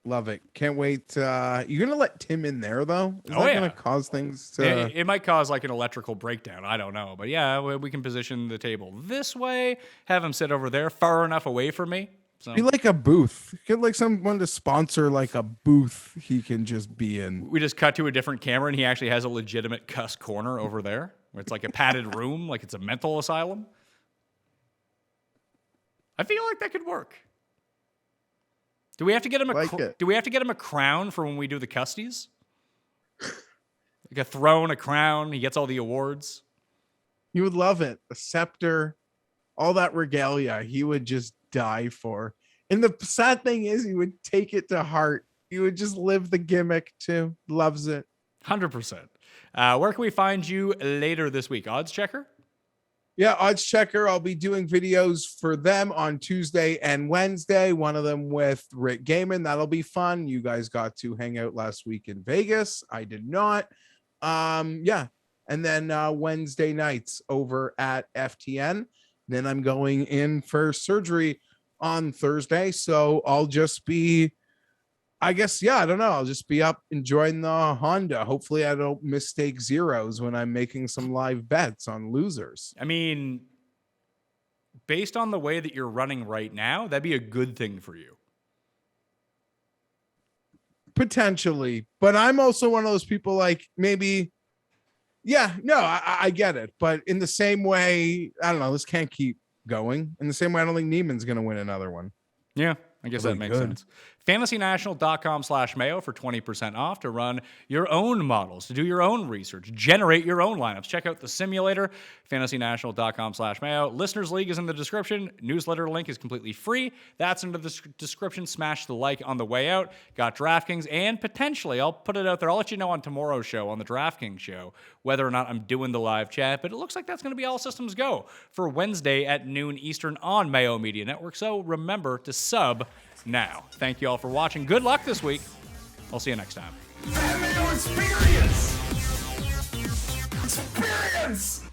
Love it. Can't wait. You're going to let Tim in there, though? Is Oh, that yeah. going to cause things to... It might cause like an electrical breakdown. I don't know. But yeah, we can position the table this way, have him sit over there far enough away from me. So Be like a booth. Get like someone to sponsor like a booth he can just be in. we just cut to a different camera, and he actually has a legitimate cuss corner over there, where it's like a padded room, like it's a mental asylum. I feel like that could work. Do we have to get him do we have to get him a crown for when we do the custies? Like a throne, a crown. He gets all the awards. You would love it. A scepter, all that regalia he would just die for. And the sad thing is he would take it to heart. He would just live the gimmick too. Loves it. 100%. Where can we find you later this week? Odds Checker? Yeah, Odds Checker. I'll be doing videos for them on Tuesday and Wednesday. One of them with Rick Gaiman. That'll be fun. You guys got to hang out last week in Vegas. I did not. Yeah. And then Wednesday nights over at FTN. Then I'm going in for surgery on Thursday. So I'll just be, I guess, yeah, I don't know. I'll just be up enjoying the Honda. Hopefully I don't mistake zeros when I'm making some live bets on losers. I mean, based on the way that you're running right now, that'd be a good thing for you. Potentially. But I'm also one of those people like maybe, yeah, no, I get it. But in the same way, I don't know, this can't keep going. In the same way, I don't think Neiman's going to win another one. Yeah, I guess that makes sense. FantasyNational.com/Mayo for 20% off to run your own models, to do your own research, generate your own lineups. Check out the simulator, FantasyNational.com/Mayo. Listeners League is in the description. Newsletter link is completely free. That's in the description. Smash the like on the way out. Got DraftKings, and potentially, I'll put it out there. I'll let you know on tomorrow's show, on the DraftKings show, whether or not I'm doing the live chat, but it looks like that's going to be all systems go for Wednesday at noon Eastern on Mayo Media Network. So remember to sub now. Thank you all for watching. Good luck this week. I'll see you next time. Pat Mayo Experience! Experience!